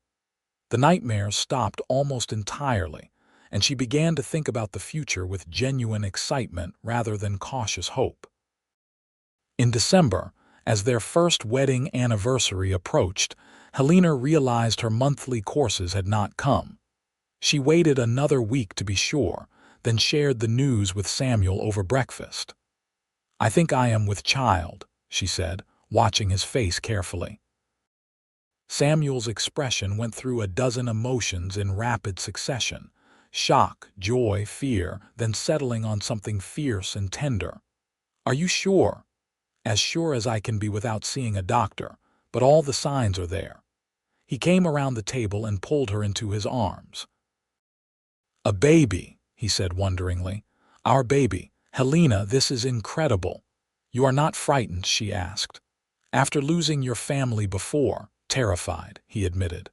The nightmares stopped almost entirely, and she began to think about the future with genuine excitement rather than cautious hope. In December, as their first wedding anniversary approached, Helena realized her monthly courses had not come. She waited another week to be sure, then shared the news with Samuel over breakfast. "I think I am with child," she said, watching his face carefully. Samuel's expression went through a dozen emotions in rapid succession: shock, joy, fear, then settling on something fierce and tender. "Are you sure?" "As sure as I can be without seeing a doctor, but all the signs are there." He came around the table and pulled her into his arms. "A baby," he said wonderingly. "Our baby. Helena, this is incredible." "You are not frightened?" she asked. "After losing your family before." "Terrified," he admitted.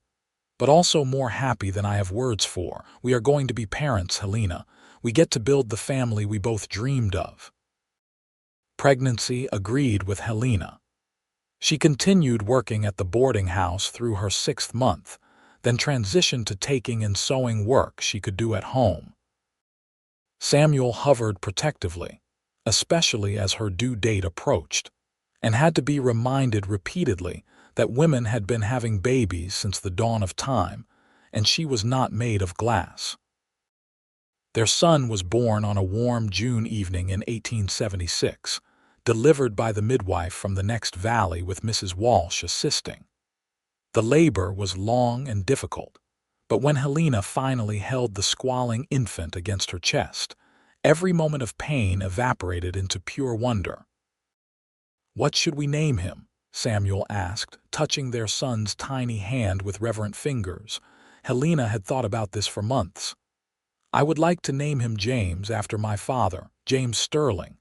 "But also more happy than I have words for. We are going to be parents, Helena. We get to build the family we both dreamed of." Pregnancy agreed with Helena. She continued working at the boarding house through her 6th month, then transitioned to taking and sewing work she could do at home. Samuel hovered protectively, especially as her due date approached, and had to be reminded repeatedly that women had been having babies since the dawn of time, and she was not made of glass. Their son was born on a warm June evening in 1876, delivered by the midwife from the next valley with Mrs. Walsh assisting. The labor was long and difficult, but when Helena finally held the squalling infant against her chest, every moment of pain evaporated into pure wonder. "What should we name him?" Samuel asked, touching their son's tiny hand with reverent fingers. Helena had thought about this for months. "I would like to name him James, after my father, James Sterling."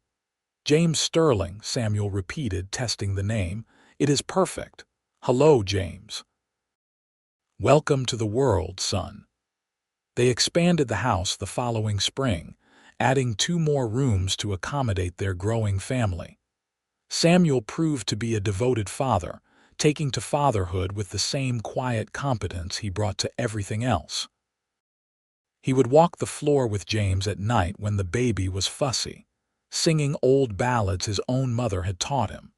"James Sterling," Samuel repeated, testing the name. "It is perfect. Hello, James." "Welcome to the world, son." They expanded the house the following spring, adding 2 more rooms to accommodate their growing family. Samuel proved to be a devoted father, taking to fatherhood with the same quiet competence he brought to everything else. He would walk the floor with James at night when the baby was fussy, singing old ballads his own mother had taught him.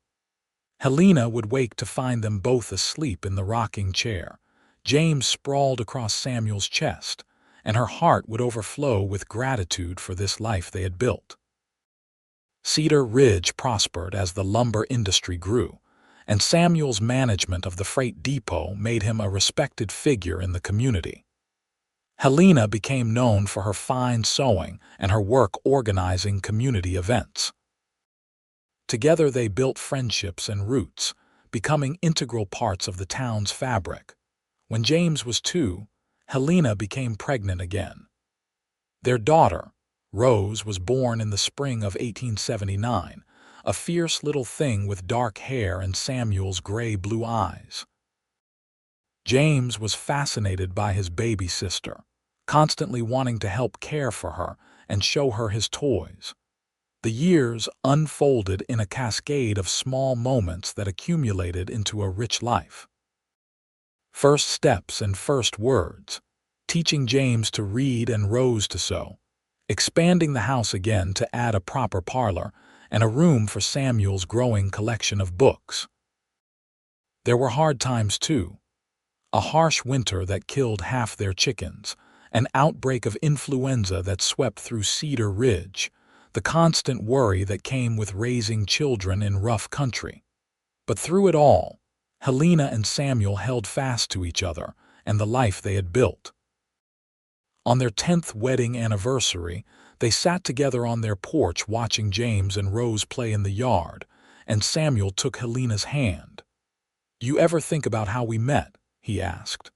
Helena would wake to find them both asleep in the rocking chair, James sprawled across Samuel's chest, and her heart would overflow with gratitude for this life they had built. Cedar Ridge prospered as the lumber industry grew, and Samuel's management of the freight depot made him a respected figure in the community. Helena became known for her fine sewing and her work organizing community events. Together they built friendships and roots, becoming integral parts of the town's fabric. When James was 2, Helena became pregnant again. Their daughter, Rose, was born in the spring of 1879, a fierce little thing with dark hair and Samuel's gray-blue eyes. James was fascinated by his baby sister, constantly wanting to help care for her and show her his toys. The years unfolded in a cascade of small moments that accumulated into a rich life. First steps and first words, teaching James to read and Rose to sew, expanding the house again to add a proper parlor and a room for Samuel's growing collection of books. There were hard times too. A harsh winter that killed half their chickens, an outbreak of influenza that swept through Cedar Ridge, the constant worry that came with raising children in rough country. But through it all, Helena and Samuel held fast to each other and the life they had built. On their 10th wedding anniversary, they sat together on their porch watching James and Rose play in the yard, and Samuel took Helena's hand. "You ever think about how we met?" he asked.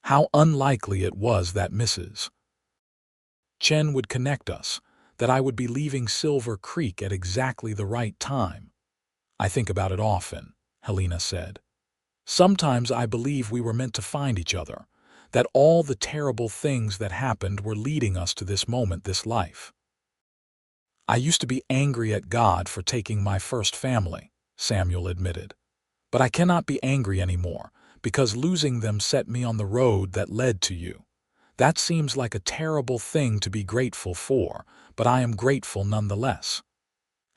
"How unlikely it was that Mrs. Chen would connect us, that I would be leaving Silver Creek at exactly the right time." "I think about it often," Helena said. "Sometimes I believe we were meant to find each other, that all the terrible things that happened were leading us to this moment, this life." "I used to be angry at God for taking my first family," Samuel admitted. "But I cannot be angry anymore, because losing them set me on the road that led to you. That seems like a terrible thing to be grateful for, but I am grateful nonetheless."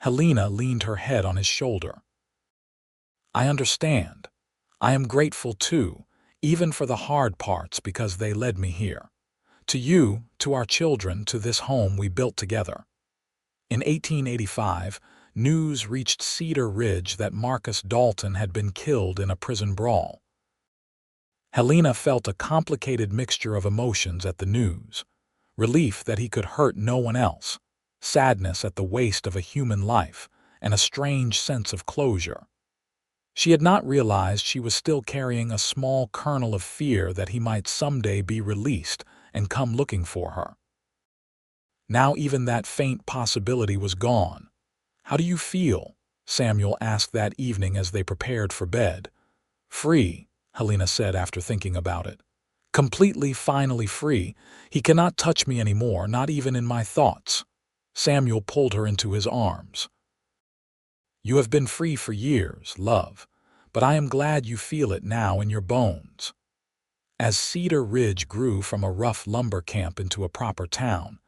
Helena leaned her head on his shoulder. "I understand. I am grateful too, even for the hard parts, because they led me here. To you, to our children, to this home we built together." In 1885, news reached Cedar Ridge that Marcus Dalton had been killed in a prison brawl. Helena felt a complicated mixture of emotions at the news: relief that he could hurt no one else, sadness at the waste of a human life, and a strange sense of closure. She had not realized she was still carrying a small kernel of fear that he might someday be released and come looking for her. Now even that faint possibility was gone. "How do you feel?" Samuel asked that evening as they prepared for bed. "Free," Helena said after thinking about it. "Completely, finally free. He cannot touch me anymore, not even in my thoughts." Samuel pulled her into his arms. "You have been free for years, love, but I am glad you feel it now in your bones." As Cedar Ridge grew from a rough lumber camp into a proper town,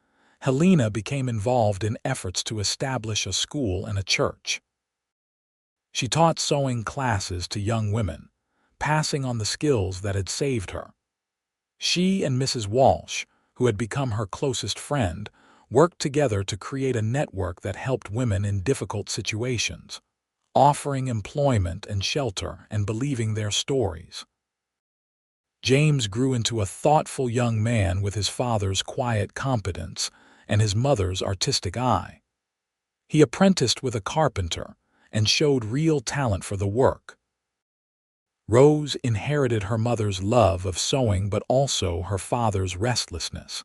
Helena became involved in efforts to establish a school and a church. She taught sewing classes to young women, passing on the skills that had saved her. She and Mrs. Walsh, who had become her closest friend, worked together to create a network that helped women in difficult situations, offering employment and shelter and believing their stories. James grew into a thoughtful young man with his father's quiet competence and his mother's artistic eye. He apprenticed with a carpenter and showed real talent for the work. Rose inherited her mother's love of sewing but also her father's restlessness,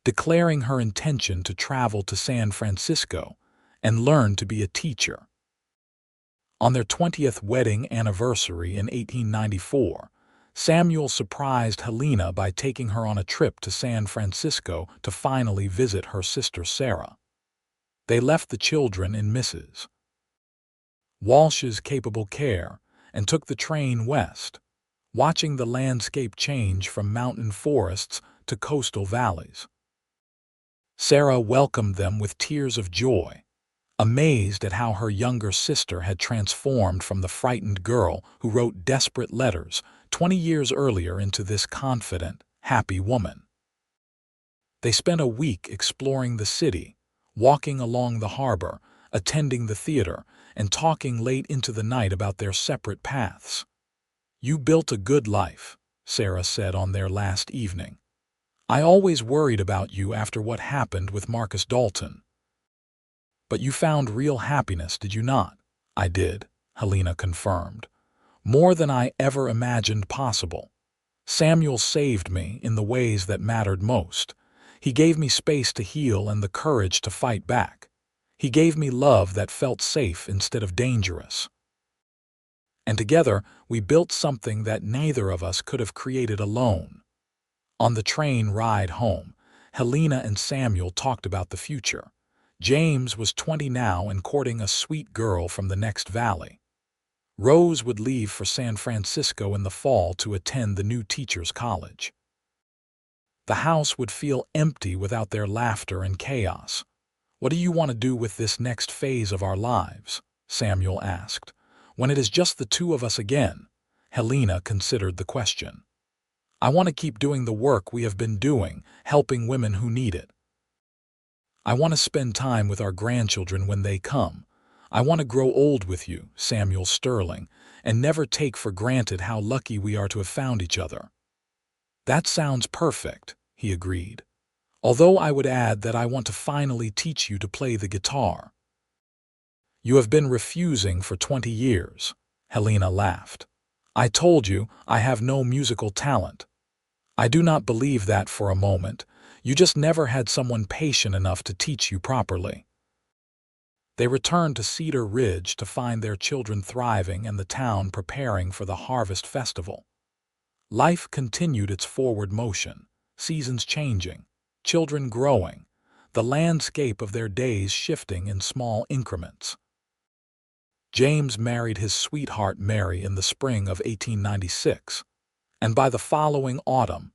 declaring her intention to travel to San Francisco and learn to be a teacher. On their 20th wedding anniversary in 1894, Samuel surprised Helena by taking her on a trip to San Francisco to finally visit her sister Sarah. They left the children in Mrs. Walsh's capable care and took the train west, watching the landscape change from mountain forests to coastal valleys. Sarah welcomed them with tears of joy, amazed at how her younger sister had transformed from the frightened girl who wrote desperate letters 20 years earlier into this confident, happy woman. They spent a week exploring the city, walking along the harbor, attending the theater, and talking late into the night about their separate paths. "You built a good life," Sarah said on their last evening. I always worried about you after what happened with Marcus Dalton. But you found real happiness, did you not? I did, Helena confirmed. More than I ever imagined possible. Samuel saved me in the ways that mattered most. He gave me space to heal and the courage to fight back. He gave me love that felt safe instead of dangerous. And together, we built something that neither of us could have created alone. On the train ride home, Helena and Samuel talked about the future. James was 20 now and courting a sweet girl from the next valley. Rose would leave for San Francisco in the fall to attend the new teacher's college. The house would feel empty without their laughter and chaos. "What do you want to do with this next phase of our lives?" Samuel asked. "When it is just the two of us again?" Helena considered the question. "I want to keep doing the work we have been doing, helping women who need it. I want to spend time with our grandchildren when they come. I want to grow old with you, Samuel Sterling, and never take for granted how lucky we are to have found each other." "That sounds perfect," he agreed. "Although I would add that I want to finally teach you to play the guitar." "You have been refusing for 20 years, Helena laughed. "I told you I have no musical talent." "I do not believe that for a moment. You just never had someone patient enough to teach you properly." They returned to Cedar Ridge to find their children thriving and the town preparing for the Harvest Festival. Life continued its forward motion, seasons changing, children growing, the landscape of their days shifting in small increments. James married his sweetheart Mary in the spring of 1896, and by the following autumn,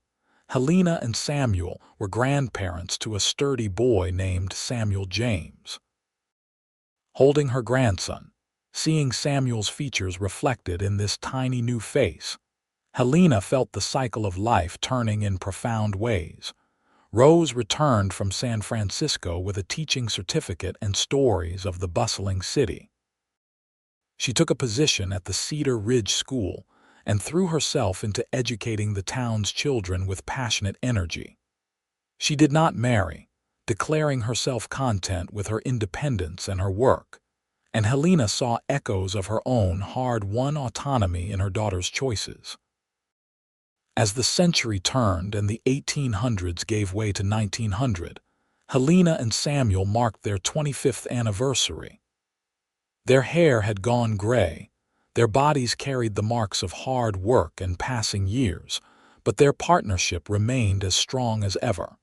Helena and Samuel were grandparents to a sturdy boy named Samuel James. Holding her grandson, seeing Samuel's features reflected in this tiny new face, Helena felt the cycle of life turning in profound ways. Rose returned from San Francisco with a teaching certificate and stories of the bustling city. She took a position at the Cedar Ridge School and threw herself into educating the town's children with passionate energy. She did not marry, declaring herself content with her independence and her work, and Helena saw echoes of her own hard-won autonomy in her daughter's choices. As the century turned and the 1800s gave way to 1900, Helena and Samuel marked their 25th anniversary. Their hair had gone gray, their bodies carried the marks of hard work and passing years, but their partnership remained as strong as ever.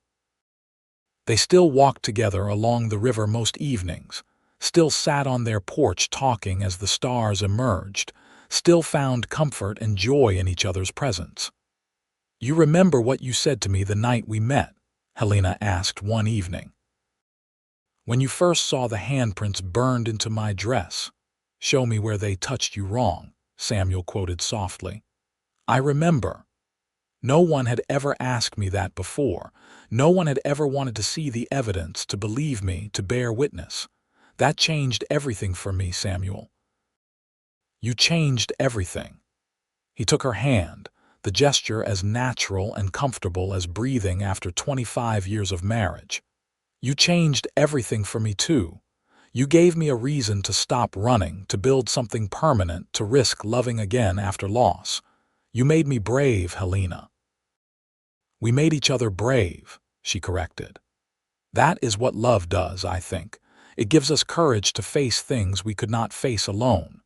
They still walked together along the river most evenings, still sat on their porch talking as the stars emerged, still found comfort and joy in each other's presence. "You remember what you said to me the night we met?" Helena asked one evening. "When you first saw the handprints burned into my dress. Show me where they touched you wrong," Samuel quoted softly. "I remember. No one had ever asked me that before. No one had ever wanted to see the evidence, to believe me, to bear witness. That changed everything for me, Samuel." "You changed everything." He took her hand, the gesture as natural and comfortable as breathing after 25 years of marriage. "You changed everything for me too. You gave me a reason to stop running, to build something permanent, to risk loving again after loss. You made me brave, Helena." "We made each other brave," she corrected. "That is what love does, I think. It gives us courage to face things we could not face alone."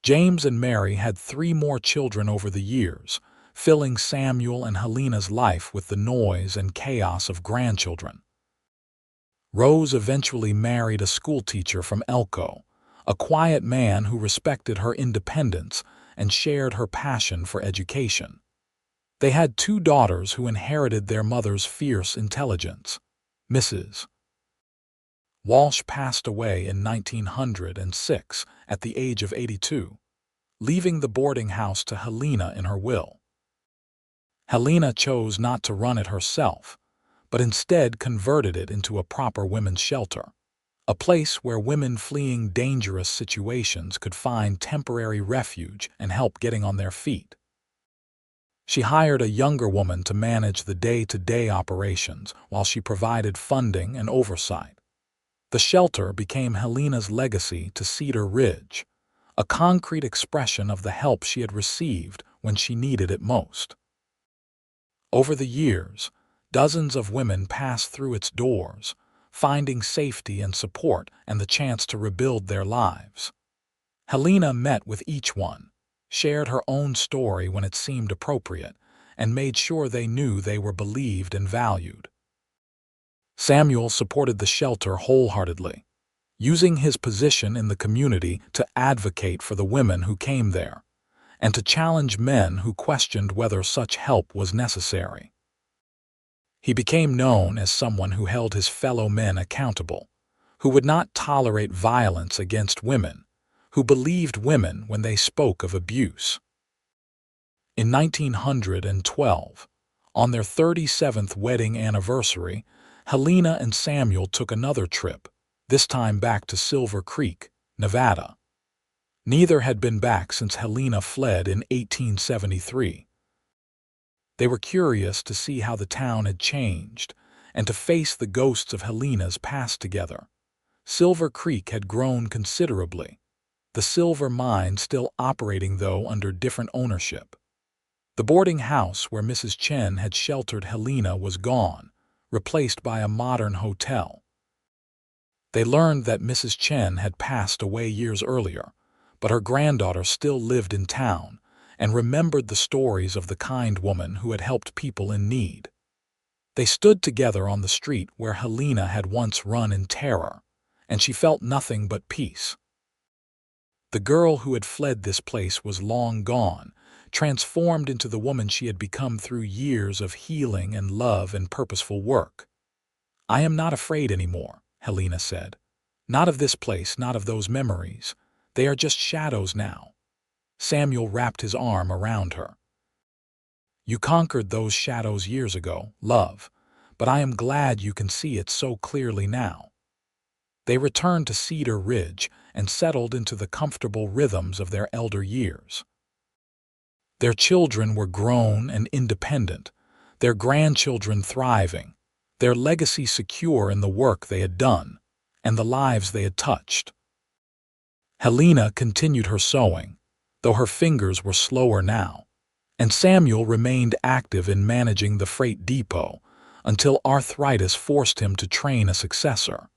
James and Mary had 3 more children over the years, filling Samuel and Helena's life with the noise and chaos of grandchildren. Rose eventually married a schoolteacher from Elko, a quiet man who respected her independence and shared her passion for education. They had 2 daughters who inherited their mother's fierce intelligence. Mrs. Walsh passed away in 1906 at the age of 82, leaving the boarding house to Helena in her will. Helena chose not to run it herself, but instead converted it into a proper women's shelter, a place where women fleeing dangerous situations could find temporary refuge and help getting on their feet. She hired a younger woman to manage the day-to-day operations while she provided funding and oversight. The shelter became Helena's legacy to Cedar Ridge, a concrete expression of the help she had received when she needed it most. Over the years, dozens of women passed through its doors, finding safety and support and the chance to rebuild their lives. Helena met with each one, shared her own story when it seemed appropriate, and made sure they knew they were believed and valued. Samuel supported the shelter wholeheartedly, using his position in the community to advocate for the women who came there, and to challenge men who questioned whether such help was necessary. He became known as someone who held his fellow men accountable, who would not tolerate violence against women, who believed women when they spoke of abuse. In 1912, on their 37th wedding anniversary, Helena and Samuel took another trip, this time back to Silver Creek, Nevada. Neither had been back since Helena fled in 1873. They were curious to see how the town had changed and to face the ghosts of Helena's past together. Silver Creek had grown considerably, the silver mine still operating though under different ownership. The boarding house where Mrs. Chen had sheltered Helena was gone, replaced by a modern hotel. They learned that Mrs. Chen had passed away years earlier, but her granddaughter still lived in town and remembered the stories of the kind woman who had helped people in need. They stood together on the street where Helena had once run in terror, and she felt nothing but peace. The girl who had fled this place was long gone, transformed into the woman she had become through years of healing and love and purposeful work. "I am not afraid anymore," Helena said. "Not of this place, not of those memories. They are just shadows now." Samuel wrapped his arm around her. "You conquered those shadows years ago, love, but I am glad you can see it so clearly now." They returned to Cedar Ridge and settled into the comfortable rhythms of their elder years. Their children were grown and independent, their grandchildren thriving, their legacy secure in the work they had done and the lives they had touched. Helena continued her sewing, though her fingers were slower now, and Samuel remained active in managing the freight depot until arthritis forced him to train a successor.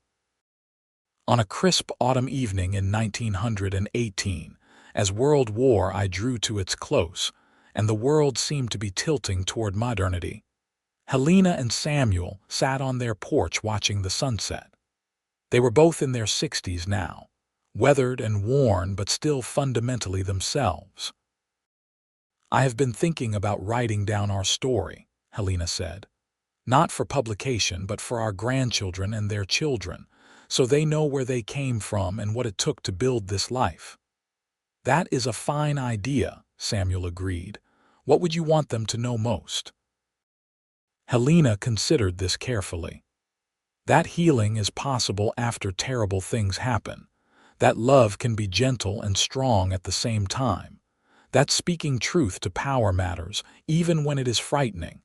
On a crisp autumn evening in 1918, as World War I drew to its close and the world seemed to be tilting toward modernity, Helena and Samuel sat on their porch watching the sunset. They were both in their 60s now, weathered and worn but still fundamentally themselves. "I have been thinking about writing down our story," Helena said. "Not for publication, but for our grandchildren and their children, so they know where they came from and what it took to build this life." "That is a fine idea," Samuel agreed. "What would you want them to know most?" Helena considered this carefully. That healing is possible after terrible things happen. That love can be gentle and strong at the same time. That speaking truth to power matters, even when it is frightening.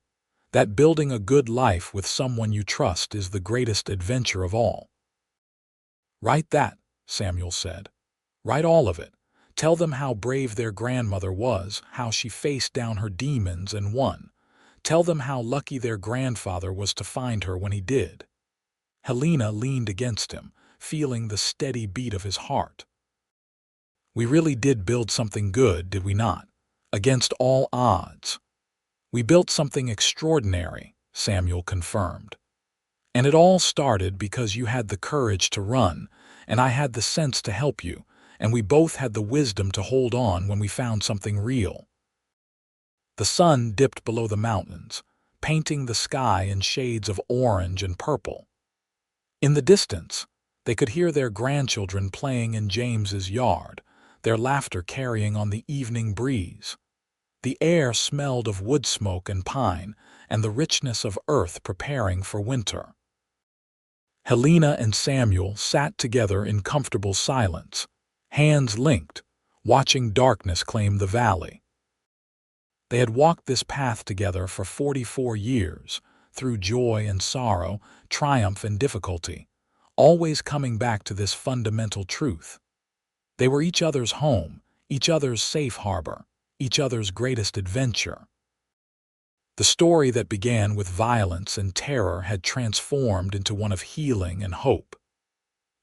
That building a good life with someone you trust is the greatest adventure of all. "Write that," Samuel said. "Write all of it. Tell them how brave their grandmother was, how she faced down her demons and won. Tell them how lucky their grandfather was to find her when he did." Helena leaned against him, feeling the steady beat of his heart. "We really did build something good, did we not? Against all odds." "We built something extraordinary," Samuel confirmed. "And it all started because you had the courage to run, and I had the sense to help you, and we both had the wisdom to hold on when we found something real." The sun dipped below the mountains, painting the sky in shades of orange and purple. In the distance, they could hear their grandchildren playing in James's yard, their laughter carrying on the evening breeze. The air smelled of wood smoke and pine, and the richness of earth preparing for winter. Helena and Samuel sat together in comfortable silence, hands linked, watching darkness claim the valley. They had walked this path together for 44 years, through joy and sorrow, triumph and difficulty, always coming back to this fundamental truth. They were each other's home, each other's safe harbor, each other's greatest adventure. The story that began with violence and terror had transformed into one of healing and hope.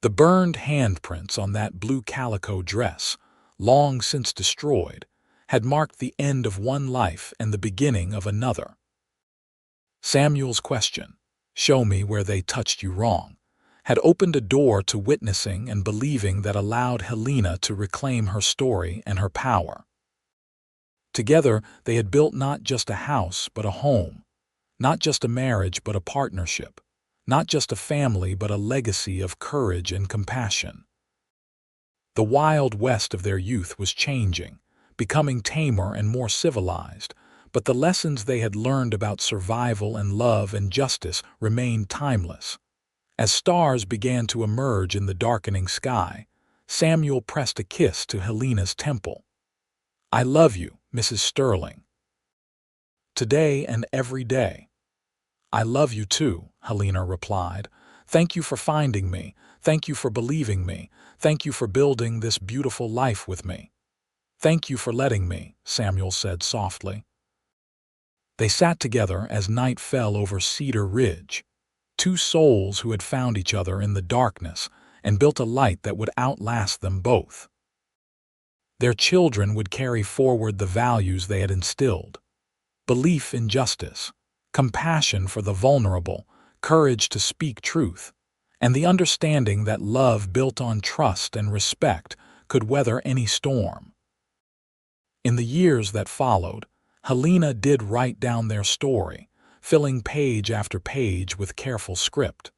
The burned handprints on that blue calico dress, long since destroyed, had marked the end of one life and the beginning of another. Samuel's question, "Show me where they touched you wrong," had opened a door to witnessing and believing that allowed Helena to reclaim her story and her power. Together, they had built not just a house but a home, not just a marriage but a partnership, not just a family but a legacy of courage and compassion. The wild west of their youth was changing, becoming tamer and more civilized, but the lessons they had learned about survival and love and justice remained timeless. As stars began to emerge in the darkening sky, Samuel pressed a kiss to Helena's temple. "I love you, Mrs. Sterling. Today and every day." "I love you too," Helena replied. "Thank you for finding me. Thank you for believing me. Thank you for building this beautiful life with me." "Thank you for letting me," Samuel said softly. They sat together as night fell over Cedar Ridge, two souls who had found each other in the darkness and built a light that would outlast them both. Their children would carry forward the values they had instilled: belief in justice, compassion for the vulnerable, courage to speak truth, and the understanding that love built on trust and respect could weather any storm. In the years that followed, Helena did write down their story, filling page after page with careful script.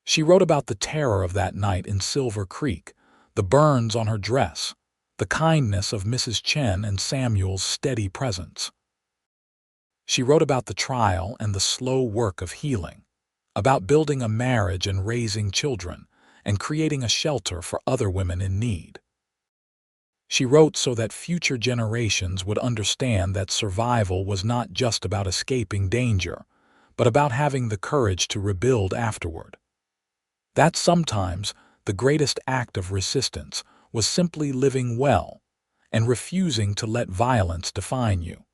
She wrote about the terror of that night in Silver Creek, the burns on her dress, the kindness of Mrs. Chen and Samuel's steady presence. She wrote about the trial and the slow work of healing, about building a marriage and raising children, and creating a shelter for other women in need. She wrote so that future generations would understand that survival was not just about escaping danger, but about having the courage to rebuild afterward. That sometimes the greatest act of resistance was simply living well and refusing to let violence define you.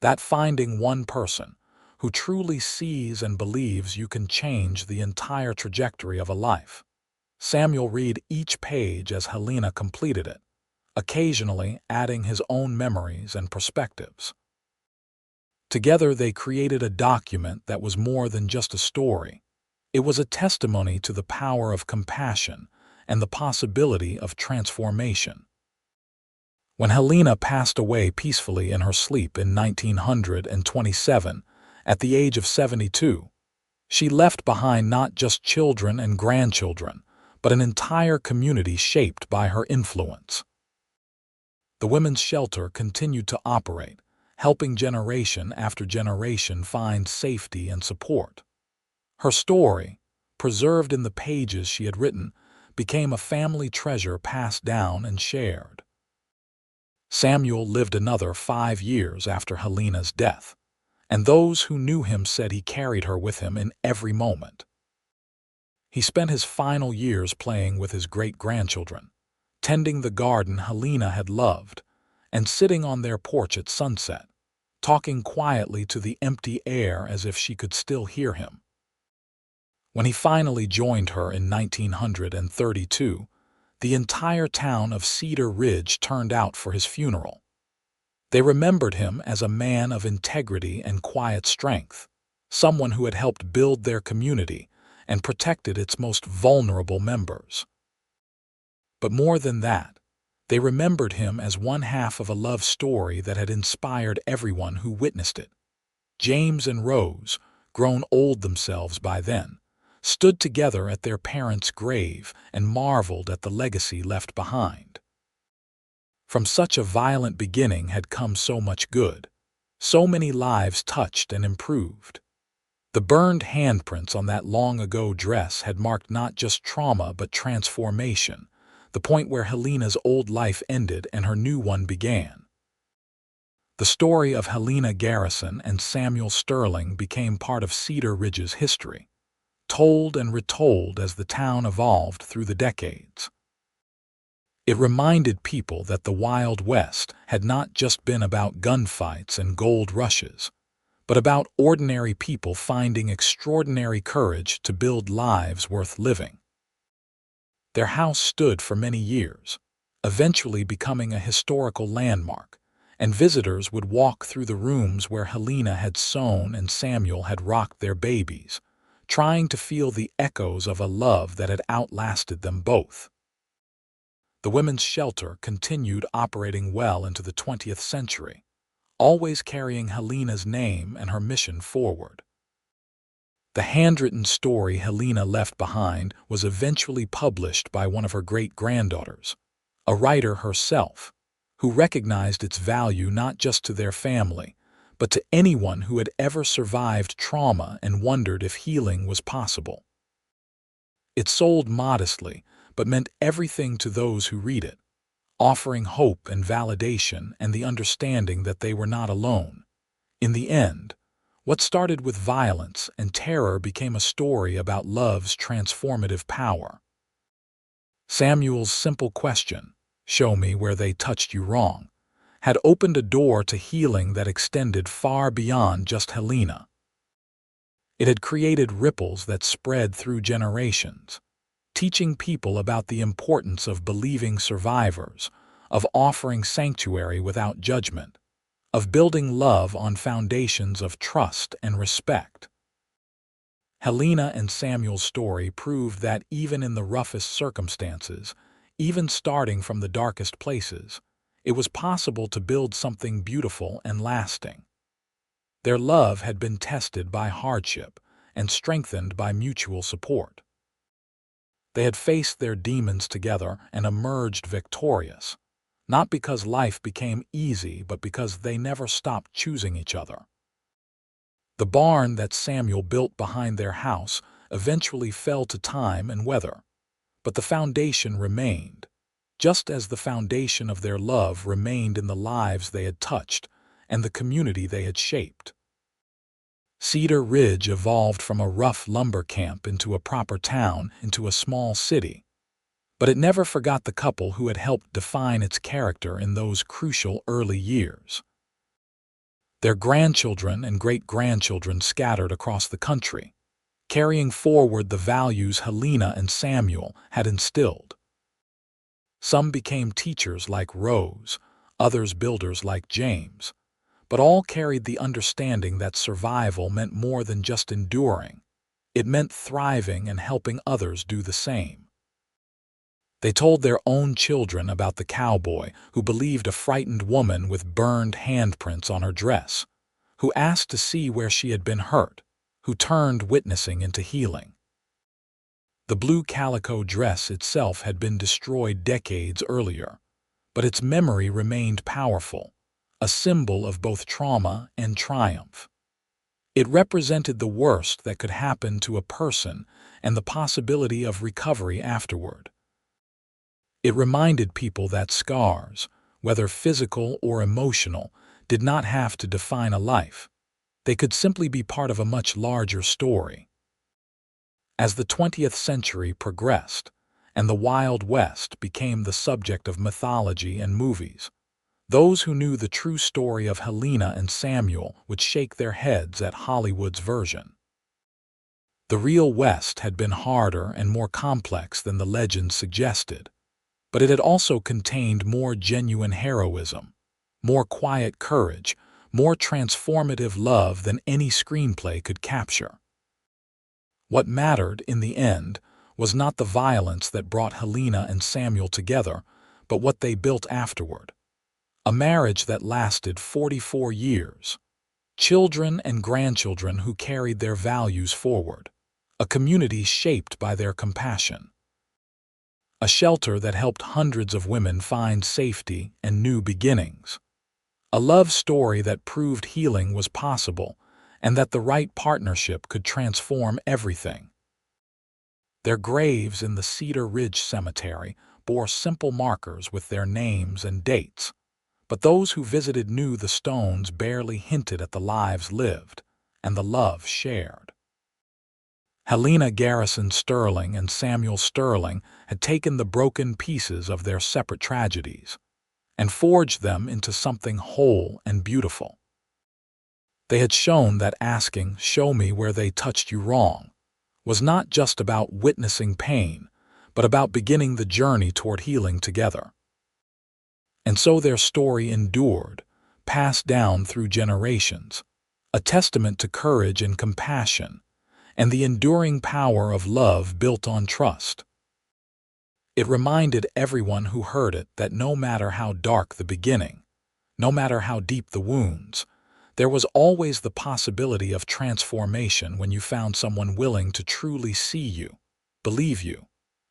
That finding one person who truly sees and believes you can change the entire trajectory of a life. Samuel read each page as Helena completed it, occasionally adding his own memories and perspectives. Together they created a document that was more than just a story. It was a testimony to the power of compassion and the possibility of transformation. When Helena passed away peacefully in her sleep in 1927, at the age of 72, she left behind not just children and grandchildren, but an entire community shaped by her influence. The women's shelter continued to operate, helping generation after generation find safety and support. Her story, preserved in the pages she had written, became a family treasure passed down and shared. Samuel lived another 5 years after Helena's death, and those who knew him said he carried her with him in every moment. He spent his final years playing with his great-grandchildren, tending the garden Helena had loved, and sitting on their porch at sunset, talking quietly to the empty air as if she could still hear him. When he finally joined her in 1932, the entire town of Cedar Ridge turned out for his funeral. They remembered him as a man of integrity and quiet strength, someone who had helped build their community and protected its most vulnerable members. But more than that, they remembered him as one half of a love story that had inspired everyone who witnessed it. James and Rose, grown old themselves by then, stood together at their parents' grave and marveled at the legacy left behind. From such a violent beginning had come so much good, so many lives touched and improved. The burned handprints on that long-ago dress had marked not just trauma but transformation, the point where Helena's old life ended and her new one began. The story of Helena Garrison and Samuel Sterling became part of Cedar Ridge's history, told and retold as the town evolved through the decades. It reminded people that the Wild West had not just been about gunfights and gold rushes, but about ordinary people finding extraordinary courage to build lives worth living. Their house stood for many years, eventually becoming a historical landmark, and visitors would walk through the rooms where Helena had sewn and Samuel had rocked their babies, trying to feel the echoes of a love that had outlasted them both. The women's shelter continued operating well into the 20th century, always carrying Helena's name and her mission forward. The handwritten story Helena left behind was eventually published by one of her great-granddaughters, a writer herself, who recognized its value not just to their family, but to anyone who had ever survived trauma and wondered if healing was possible. It sold modestly, but meant everything to those who read it, offering hope and validation and the understanding that they were not alone. In the end, what started with violence and terror became a story about love's transformative power. Samuel's simple question, "Show me where they touched you wrong," had opened a door to healing that extended far beyond just Helena. It had created ripples that spread through generations, teaching people about the importance of believing survivors, of offering sanctuary without judgment, of building love on foundations of trust and respect. Helena and Samuel's story proved that even in the roughest circumstances, even starting from the darkest places, it was possible to build something beautiful and lasting. Their love had been tested by hardship and strengthened by mutual support. They had faced their demons together and emerged victorious, not because life became easy, but because they never stopped choosing each other. The barn that Samuel built behind their house eventually fell to time and weather, but the foundation remained, just as the foundation of their love remained in the lives they had touched and the community they had shaped. Cedar Ridge evolved from a rough lumber camp into a proper town, into a small city, but it never forgot the couple who had helped define its character in those crucial early years. Their grandchildren and great-grandchildren scattered across the country, carrying forward the values Helena and Samuel had instilled. Some became teachers like Rose, others builders like James, but all carried the understanding that survival meant more than just enduring. It meant thriving and helping others do the same. They told their own children about the cowboy who believed a frightened woman with burned handprints on her dress, who asked to see where she had been hurt, who turned witnessing into healing. The blue calico dress itself had been destroyed decades earlier, but its memory remained powerful, a symbol of both trauma and triumph. It represented the worst that could happen to a person and the possibility of recovery afterward. It reminded people that scars, whether physical or emotional, did not have to define a life. They could simply be part of a much larger story. As the 20th century progressed, and the Wild West became the subject of mythology and movies, those who knew the true story of Helena and Samuel would shake their heads at Hollywood's version. The real West had been harder and more complex than the legend suggested, but it had also contained more genuine heroism, more quiet courage, more transformative love than any screenplay could capture. What mattered, in the end, was not the violence that brought Helena and Samuel together, but what they built afterward. A marriage that lasted 44 years, children and grandchildren who carried their values forward, a community shaped by their compassion, a shelter that helped hundreds of women find safety and new beginnings, a love story that proved healing was possible and that the right partnership could transform everything. Their graves in the Cedar Ridge Cemetery bore simple markers with their names and dates, but those who visited knew the stones barely hinted at the lives lived and the love shared. Helena Garrison Sterling and Samuel Sterling had taken the broken pieces of their separate tragedies and forged them into something whole and beautiful. They had shown that asking, "Show me where they touched you wrong," was not just about witnessing pain, but about beginning the journey toward healing together. And so their story endured, passed down through generations, a testament to courage and compassion, and the enduring power of love built on trust. It reminded everyone who heard it that no matter how dark the beginning, no matter how deep the wounds, there was always the possibility of transformation when you found someone willing to truly see you, believe you,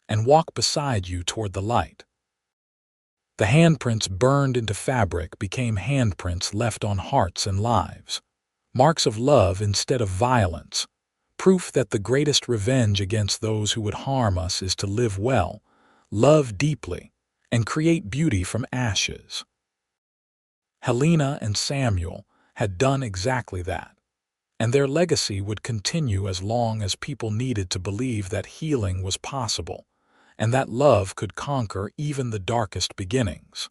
and walk beside you toward the light. The handprints burned into fabric became handprints left on hearts and lives, marks of love instead of violence, proof that the greatest revenge against those who would harm us is to live well, love deeply, and create beauty from ashes. Helena and Samuel had done exactly that, and their legacy would continue as long as people needed to believe that healing was possible and that love could conquer even the darkest beginnings.